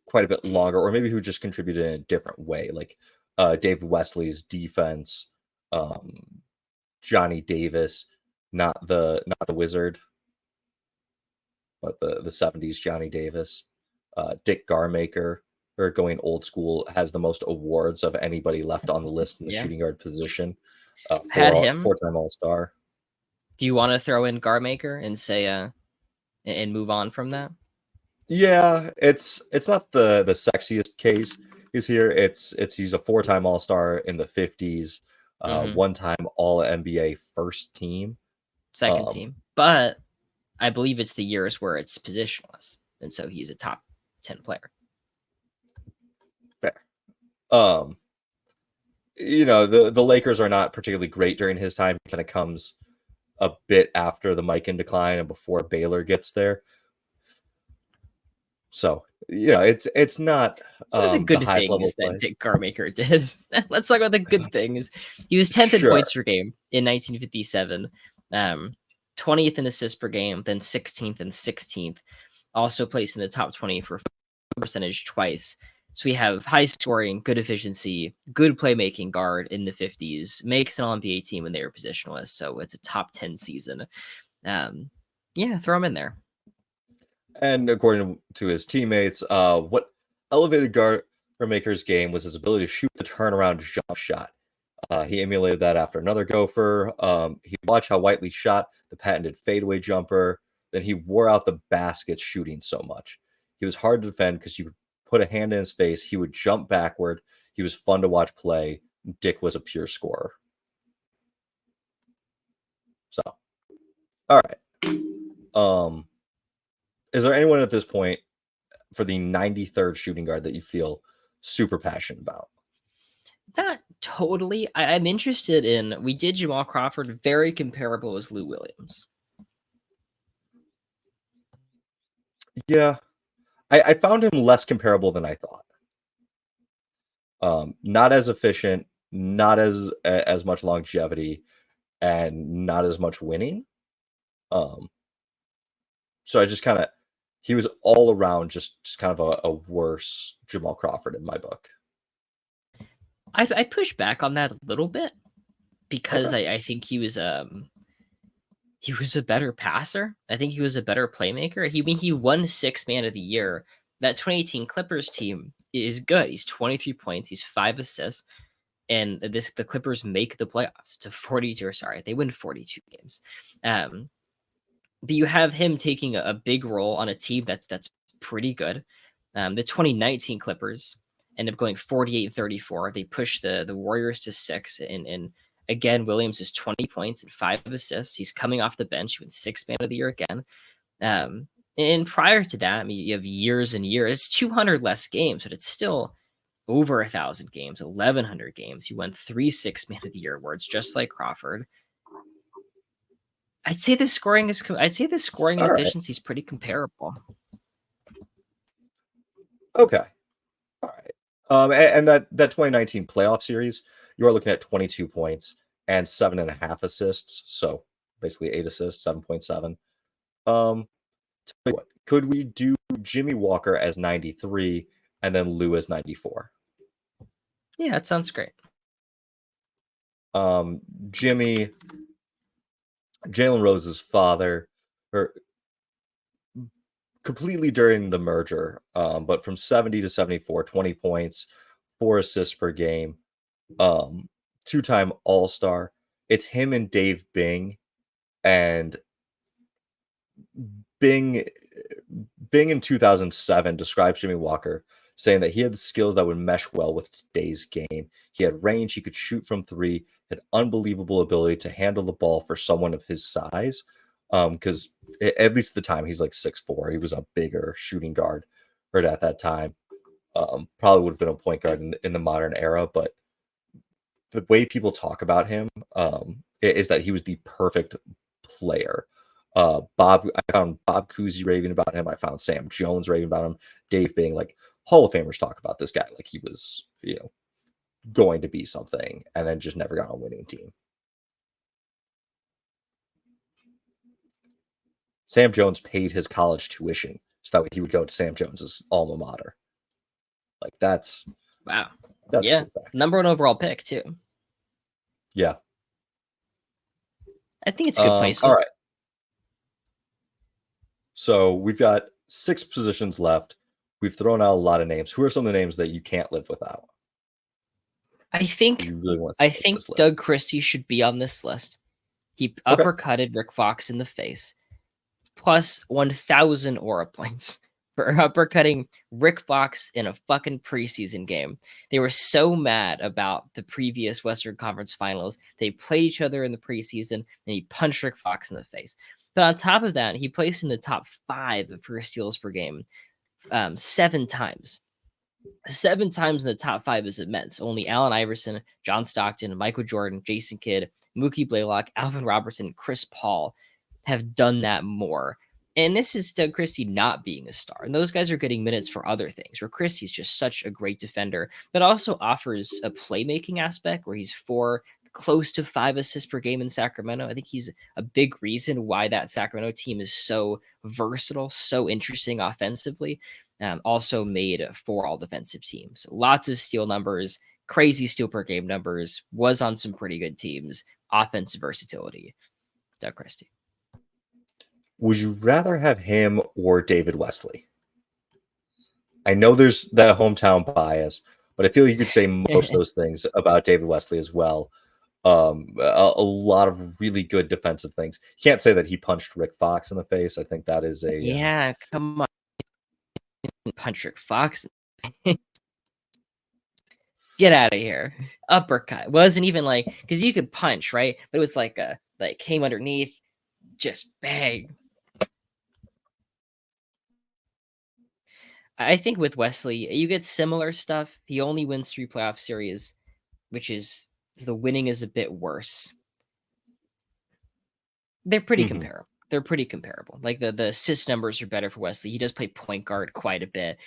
quite a bit longer, or maybe who just contributed in a different way, like David Wesley's defense, Johnny Davis, not the Wizard, but the 70s Johnny Davis, Dick Garmaker, or going old school, has the most awards of anybody left on the list in the shooting guard position. Had him. 4-time All-Star. Do you want to throw in Garmaker and say and move on from that? Yeah, it's not the sexiest case is here. It's he's a 4-time All-Star in the 50s, one-time All-NBA first team. Second team. But I believe it's the years where it's positionless. And so he's a top 10 player. Fair. The Lakers are not particularly great during his time. He kind of comes a bit after the Mikan decline and before Baylor gets there. So, it's not What are the the good highest level things of that play. Dick Carmaker did? Let's talk about the good things. He was 10th in Sure. points per game in 1957, 20th in assists per game, then 16th and 16th. Also placed in the top 20 for percentage twice. So we have high scoring, good efficiency, good playmaking guard in the 50s. Makes an All-NBA team when they were positionalists, so it's a top 10 season. Yeah, throw him in there. And according to his teammates, what elevated Maker's game was his ability to shoot the turnaround jump shot. He emulated that after another Gopher. He watched how Whiteley shot the patented fadeaway jumper. Then he wore out the basket shooting so much. He was hard to defend because you could put a hand in his face. He would jump backward. He was fun to watch play. Dick was a pure scorer. So, all right. Is there anyone at this point for the 93rd shooting guard that you feel super passionate about? Not totally. I'm interested in. We did Jamal Crawford, very comparable as Lou Williams. Yeah, I found him less comparable than I thought. Not as efficient, not as much longevity, and not as much winning. So I just kind of he was all around just kind of a worse Jamal Crawford in my book. I push back on that a little bit because Okay. I think he was a better passer. I think he was a better playmaker. He won 6th man of the year. That 2018 Clippers team is good. He's 23 points. He's 5 assists. And the Clippers make the playoffs to 42. Or sorry, they win 42 games. But you have him taking a big role on a team that's pretty good. The 2019 Clippers end up going 48-34. They push the Warriors to 6, and again, Williams is 20 points and 5 assists. He's coming off the bench, he wins 6th man of the year again. And prior to that, I mean, you have years and years. It's 200 less games, but it's still over 1,000 games, 1,100 games. He won 3 6th man of the year awards, just like Crawford. I'd say the scoring and All right. efficiency is pretty comparable. Okay. All right. And that 2019 playoff series, you are looking at 22 points and 7.5 assists. So basically 8 assists, 7.7. Tell you what, could we do Jimmy Walker as 93 and then Lou as 94? Yeah, that sounds great. Jimmy, Jalen Rose's father, or completely during the merger, but from 70 to 74, 20 points, 4 assists per game, 2-time All-Star. It's him and Dave Bing, and Bing in 2007 describes Jimmy Walker saying that he had the skills that would mesh well with today's game. He had range, he could shoot from 3, had unbelievable ability to handle the ball for someone of his size. Because at least at the time he's like 6'4". He was a bigger shooting guard at that time. Probably would have been a point guard in the modern era, but the way people talk about him is that he was the perfect player. I found Bob Cousy raving about him. I found Sam Jones raving about him. Dave Bing, like Hall of Famers talk about this guy like he was, going to be something, and then just never got on a winning team. Sam Jones paid his college tuition so that he would go to Sam Jones's alma mater. Like that's Wow. That's yeah. a cool fact. Number 1 overall pick too. Yeah. I think it's a good placement. All right. So we've got 6 positions left. We've thrown out a lot of names. Who are some of the names that you can't live without? I think Doug Christie should be on this list. He uppercutted Rick Fox in the face, plus 1,000 aura points for uppercutting Rick Fox in a fucking preseason game. They were so mad about the previous Western Conference Finals. They played each other in the preseason, and he punched Rick Fox in the face. But on top of that, he placed in the top 5 for steals per game 7 times. 7 times in the top 5 is immense. Only Allen Iverson, John Stockton, Michael Jordan, Jason Kidd, Mookie Blaylock, Alvin Robertson, Chris Paul have done that more. And this is Doug Christie not being a star. And those guys are getting minutes for other things, where Christie's just such a great defender, but also offers a playmaking aspect where he's close to 5 assists per game in Sacramento. I think he's a big reason why that Sacramento team is so versatile, so interesting offensively. Also made for all defensive teams. So lots of steal numbers, crazy steal per game numbers, was on some pretty good teams, offensive versatility. Doug Christie. Would you rather have him or David Wesley? I know there's that hometown bias, but I feel you could say most of those things about David Wesley as well. A lot of really good defensive things. Can't say that he punched Rick Fox in the face. I think that is a yeah, come on, punch Rick Fox. Get out of here. Uppercut. Wasn't even like, because you could punch, right? But it was like came underneath, just bang. I think with Wesley, you get similar stuff. He only wins 3 playoff series, which is the winning is a bit worse. They're pretty comparable. They're pretty comparable. Like the assist numbers are better for Wesley. He does play point guard quite a bit.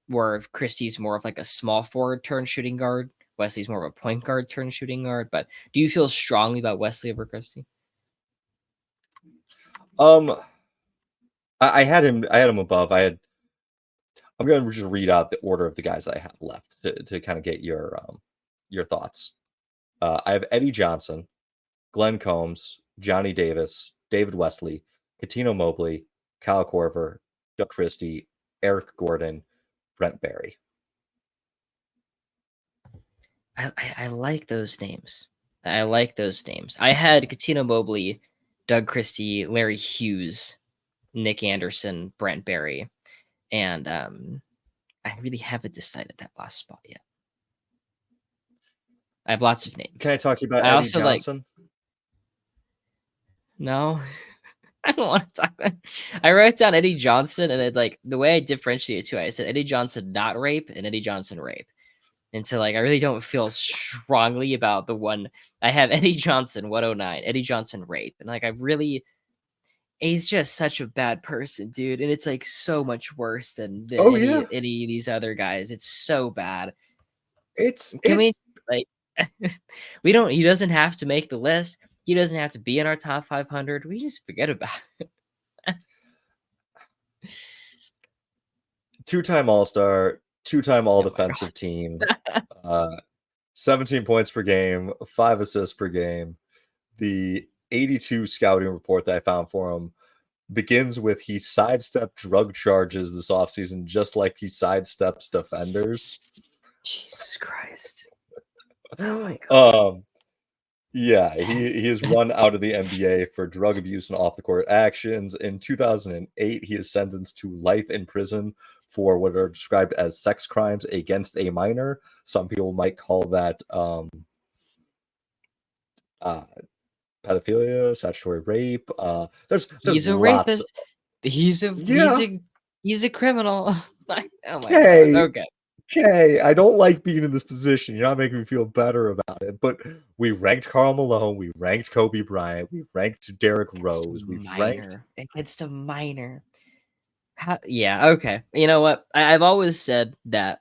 Where Christie's more of like a small forward turn shooting guard. Wesley's more of a point guard turn shooting guard. But do you feel strongly about Wesley over Christie? I had him above. I'm going to just read out the order of the guys that I have left to kind of get your thoughts. I have Eddie Johnson, Glenn Combs, Johnny Davis, David Wesley, Cuttino Mobley, Kyle Korver, Doug Christie, Eric Gordon, Brent Barry. I like those names. I like those names. I had Cuttino Mobley, Doug Christie, Larry Hughes, Nick Anderson, Brent Barry, and I really haven't decided that last spot yet. I have lots of names. Can I talk to you about Eddie Johnson? No, I don't want to talk about. I wrote down Eddie Johnson, and the way I differentiate it too, I said Eddie Johnson not rape and Eddie Johnson rape. And so I really don't feel strongly about the one. I have Eddie Johnson 109, Eddie Johnson rape, and he's just such a bad person, dude. And it's so much worse than any of these other guys. It's so bad. We don't. He doesn't have to make the list. He doesn't have to be in our top 500. We just forget about it. Two-time All-Star, two-time All-Defensive team, 17 points per game, 5 assists per game. The 82 scouting report that I found for him begins with he sidestepped drug charges this offseason just like he sidesteps defenders. Jesus Christ. Oh my God. Yeah, he is run out of the NBA for drug abuse and off-the-court actions. In 2008, he is sentenced to life in prison for what are described as sex crimes against a minor. Some people might call that pedophilia, statutory rape. He's a rapist. He's a criminal. Oh my God. Okay. Okay, I don't like being in this position. You're not making me feel better about it. But we ranked Karl Malone. We ranked Kobe Bryant. We ranked Derrick Rose. We've ranked against a minor. Yeah, okay. You know what? I've always said that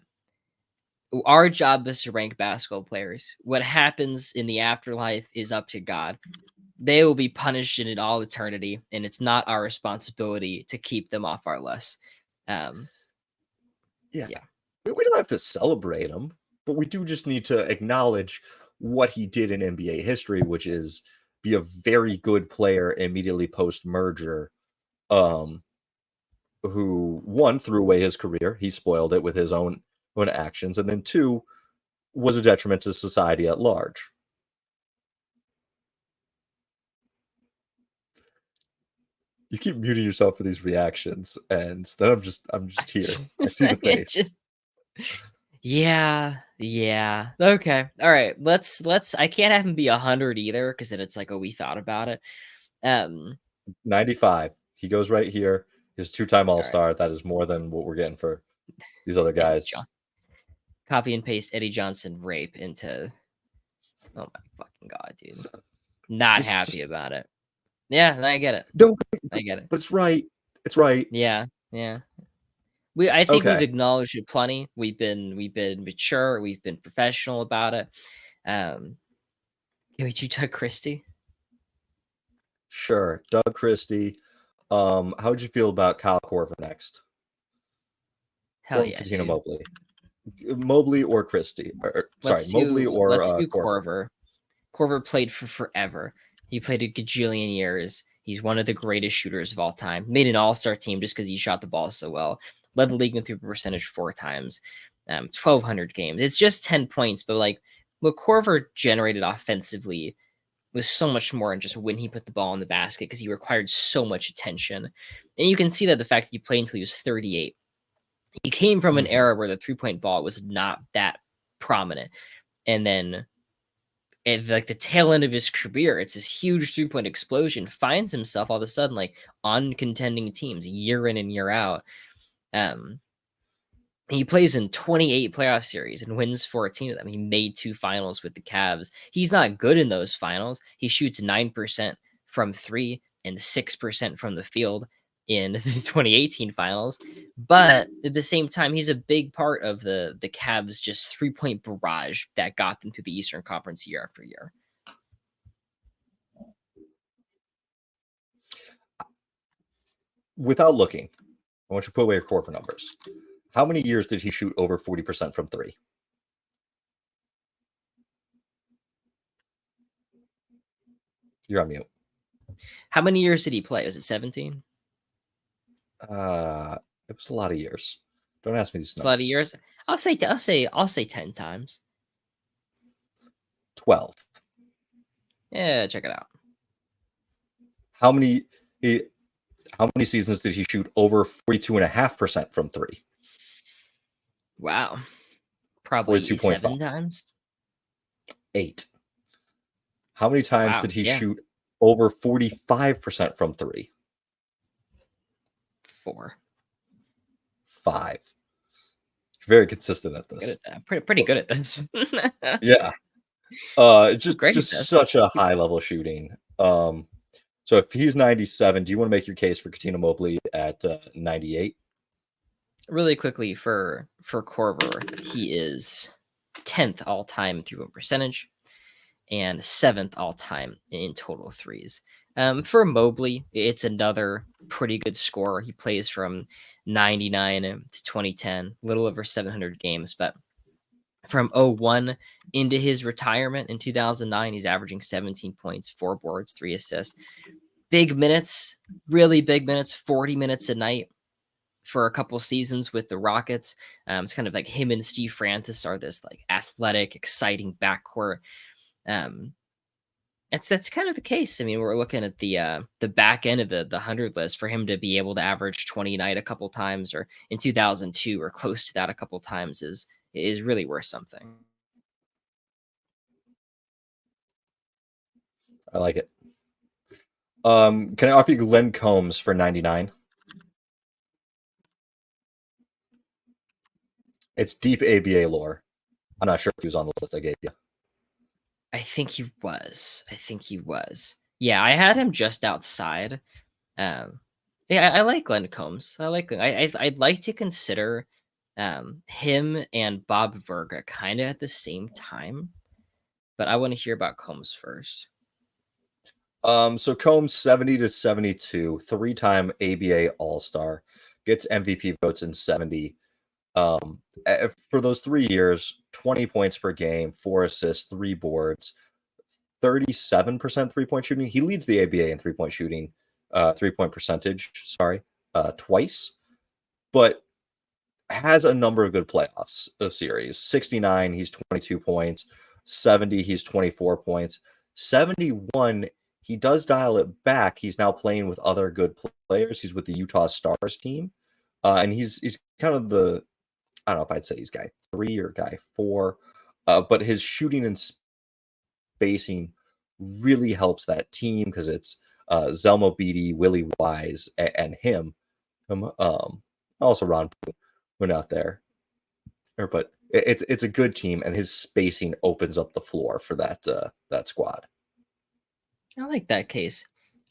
our job is to rank basketball players. What happens in the afterlife is up to God. They will be punished in all eternity, and it's not our responsibility to keep them off our list. Yeah. We don't have to celebrate him, but we do just need to acknowledge what he did in NBA history, which is be a very good player immediately post-merger, who, one, threw away his career. He spoiled it with his own actions. And then two, was a detriment to society at large. You keep muting yourself for these reactions, and then I'm just here. I see the face. Yeah. Okay. All right. Let's. I can't have him be 100 either, because then it's we thought about it. 95. He goes right here. He's a 2-time All-Star. Right. That is more than what we're getting for these other guys. Copy and paste Eddie Johnson rape into. Oh my fucking god, dude. Not happy Just about it. Yeah, I get it. don't. I get it. But it's right. It's right. Yeah, yeah. I think we've Okay. acknowledged it plenty. We've been mature. We've been professional about it. Can we do Doug Christie? Sure. Doug Christie. How would you feel about Kyle Korver next? Hell Or yeah, Katina dude. Mobley? Mobley or Christie? Sorry, Mobley or Let's do Korver? Corver. Corver played for forever. He played a gajillion years. He's one of the greatest shooters of all time. Made an all-star team just because he shot the ball so well. Led the league in three-point percentage 4 times. 1,200 games. It's just 10 points, but like what Corver generated offensively was so much more than just when he put the ball in the basket because he required so much attention. And you can see that the fact that he played until he was 38. He came from an Mhm. era where the three-point ball was not that prominent. And then at like the tail end of his career, it's this huge three-point explosion, finds himself all of a sudden like on contending teams year in and year out. Um, he plays in 28 playoff series and wins 14 of them. He made 2 finals with the Cavs. He's not good in those finals. He shoots 9% from three and 6% from the field in the 2018 finals. But at the same time, he's a big part of the Cavs just three-point barrage that got them to the Eastern Conference year after year. Without looking, I want you to put away your Korver numbers. How many years did he shoot over 40% from three? You're on mute. How many years did he play? Was it 17? It was a lot of years. Don't ask me these It's a lot of numbers. years. I'll say 10 times. 12. Yeah, check it out. How many seasons did he shoot over 42.5% from three? Wow. Probably 42.5. 7 times. 8. How many times Wow. did he Yeah. shoot over 45% from three? 4. 5. Very consistent at Good this. at that. Pretty good at this. Yeah. Great at Just this. such a high level shooting. So if he's 97, do you want to make your case for Katina Mobley at 98? Really quickly for Korver, he is 10th all time three-point percentage and 7th all time in total threes. For Mobley, it's another pretty good score. He plays from 99 to 2010, a little over 700 games, but from 01 into his retirement in 2009, he's averaging 17 points, 4 boards, 3 assists. Big minutes, really big minutes, 40 minutes a night for a couple seasons with the Rockets. It's kind of like him and Steve Francis are this like athletic, exciting backcourt. That's kind of the case. I mean, we're looking at the back end of the 100 list for him to be able to average 20 a night a couple times, or in 2002 or close to that a couple times is really worth something. I like it. Can I offer you Glenn Combs for 99? It's deep ABA lore. I'm not sure if he was on the list I gave you. I think he was. I think he was. Yeah, I had him just outside. Yeah, I like Glenn Combs. I like. I'd like to consider him and Bob Verga kind of at the same time, but I want to hear about Combs first. So Combs 70 to 72, 3-time ABA All-Star, gets MVP votes in 70. For those 3 years, 20 points per game, 4 assists, 3 boards, 37% three-point shooting. He leads the ABA in three-point shooting, three-point percentage, twice, but has a number of good playoffs of series. 69, he's 22 points. 70, he's 24 points. 71, he does dial it back. He's now playing with other good players. He's with the Utah Stars team. And he's kind of the, I don't know if I'd say he's guy 3 or guy 4, but his shooting and spacing really helps that team because it's Zelmo Beatty, Willie Wise, and him. Also Ron went out there. But it's a good team, and his spacing opens up the floor for that squad. I like that case.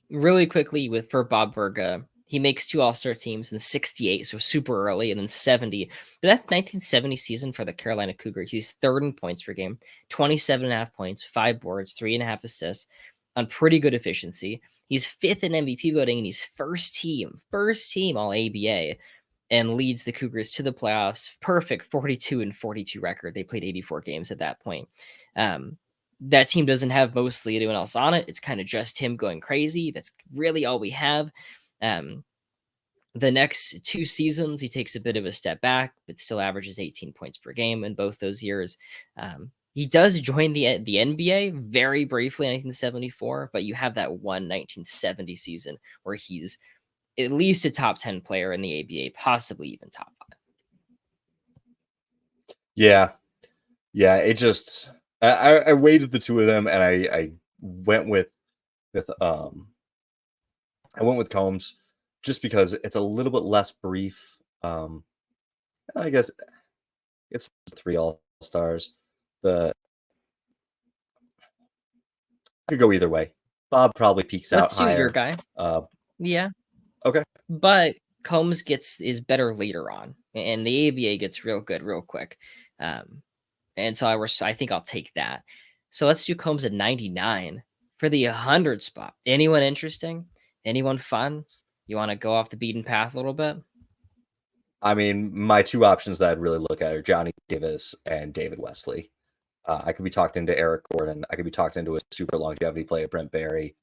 Really quickly for Bob Verga, he makes 2 All-Star teams in 68, so super early, and then 70. But that 1970 season for the Carolina Cougars, he's third in points per game, 27.5 points, 5 boards, 3.5 assists on pretty good efficiency. He's fifth in MVP voting, and he's first team all ABA, and leads the Cougars to the playoffs. Perfect 42-42 record. They played 84 games at that point. That team doesn't have mostly anyone else on it. It's kind of just him going crazy. That's really all we have. The next 2 seasons, he takes a bit of a step back, but still averages 18 points per game in both those years. He does join the NBA very briefly in 1974, but you have that one 1970 season where he's at least a top 10 player in the ABA, possibly even top 5. Yeah. It just I weighted the two of them, and I went with Combs just because it's a little bit less brief. I guess it's 3 All-Stars. I could go either way. Bob probably peaks Let's out do higher. your guy. Yeah. Okay. But Combs is better later on, and the ABA gets real good real quick. And so I think I'll take that. So let's do Combs at 99 for the 100 spot. Anyone interesting? Anyone fun? You want to go off the beaten path a little bit? I mean, my 2 options that I'd really look at are Johnny Davis and David Wesley. I could be talked into Eric Gordon. I could be talked into a super longevity player, Brent Barry.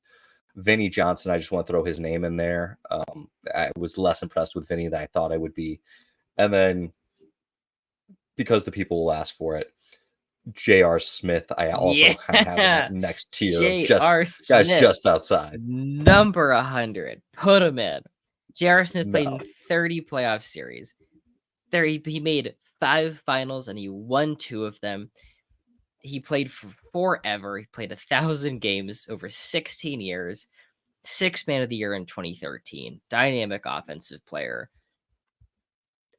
Vinny Johnson, I just want to throw his name in there. I was less impressed with Vinny than I thought I would be. And then, because the people will ask for it, J.R. Smith, I also kind of have in that next tier of J.R. Smith, guys just outside. Number 100. Put him in. J.R. Smith played in 30 playoff series. He made 5 finals, and he won 2 of them. He played for forever. He played 1,000 games over 16 years. 6th man of the year in 2013. Dynamic offensive player.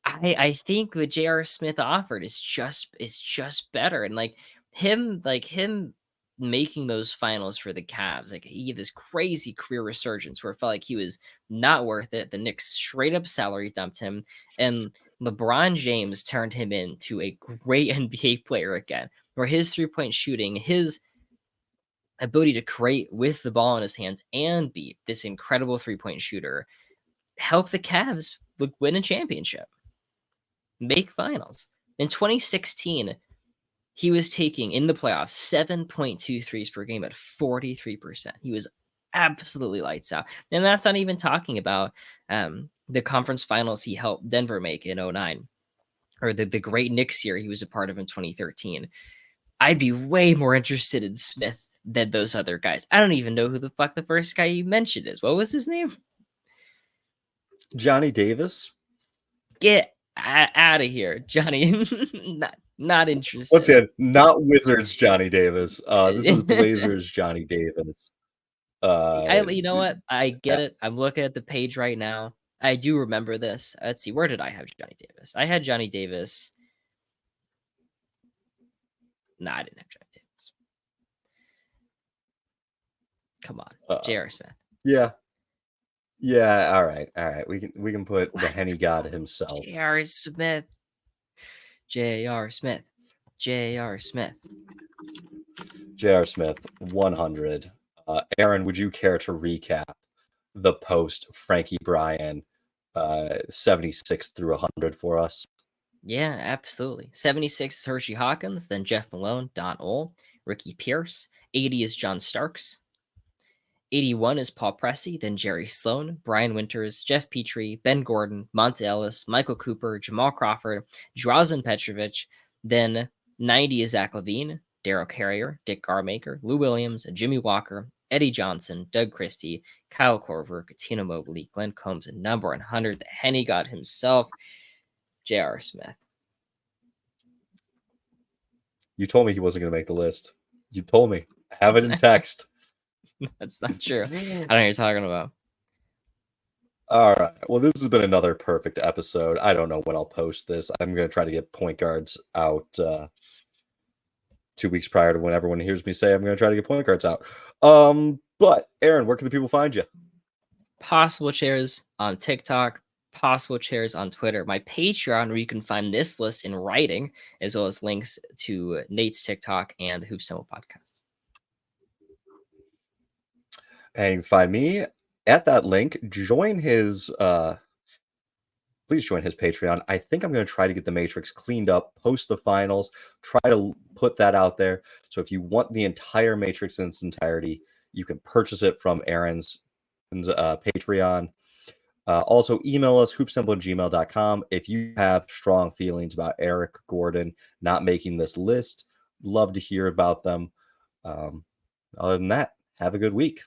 I think what J.R. Smith offered is just better. And him making those finals for the Cavs, he had this crazy career resurgence where it felt like he was not worth it. The Knicks straight up salary dumped him, and LeBron James turned him into a great NBA player again, where his 3-point shooting, his ability to create with the ball in his hands and be this incredible 3-point shooter helped the Cavs win a championship, make finals. In 2016, he was taking in the playoffs 7.2 threes per game at 43%. He was absolutely lights out. And that's not even talking about the conference finals he helped Denver make in 2009, or the great Knicks year he was a part of in 2013. I'd be way more interested in Smith than those other guys. I don't even know who the fuck the first guy you mentioned is. What was his name? Johnny Davis. Get out of here, Johnny. Not interested. Once again, not Wizards Johnny Davis. This is Blazers Johnny Davis. You know what? I get it. I'm looking at the page right now. I do remember this. Let's see. Where did I have Johnny Davis? I had Johnny Davis. No, I didn't have Johnny Davis. Come on, J.R. Smith. Yeah. All right. We can put the Henny God himself. J.R. Smith. J.R. Smith. J.R. Smith. J.R. Smith, 100. Aaron, would you care to recap the post Frankie Bryan 76 through 100 for us? Yeah, absolutely. 76 is Hershey Hawkins, then Jeff Malone, Don Ohl, Ricky Pierce. 80 is John Starks. 81 is Paul Pressey, then Jerry Sloan, Brian Winters, Jeff Petrie, Ben Gordon, Monta Ellis, Michael Cooper, Jamal Crawford, Drazen Petrovic. Then 90 is Zach LaVine, Daryl Carrier, Dick Garmaker, Lou Williams, Jimmy Walker, Eddie Johnson, Doug Christie, Kyle Korver, Katina Mobley, Glenn Combs, and number 100, the Henny God himself, J.R. Smith. You told me he wasn't going to make the list. You told me. I have it in text. That's not true. I don't know what you're talking about. All right. Well, this has been another perfect episode. I don't know when I'll post this. I'm going to try to get point guards out 2 weeks prior to when everyone hears me say I'm going to try to get point guards out. But Aaron, where can the people find you? Possible Chairs on TikTok, Possible Chairs on Twitter, my Patreon, where you can find this list in writing, as well as links to Nate's TikTok and the Hoops Temple podcast. And you can find me at that link. Join his please join his Patreon. I think I'm going to try to get the Matrix cleaned up, post the finals, try to put that out there. So if you want the entire Matrix in its entirety, you can purchase it from Aaron's Patreon. Also, email us, hoopstemple@gmail.com. If you have strong feelings about Eric Gordon not making this list, love to hear about them. Other than that, have a good week.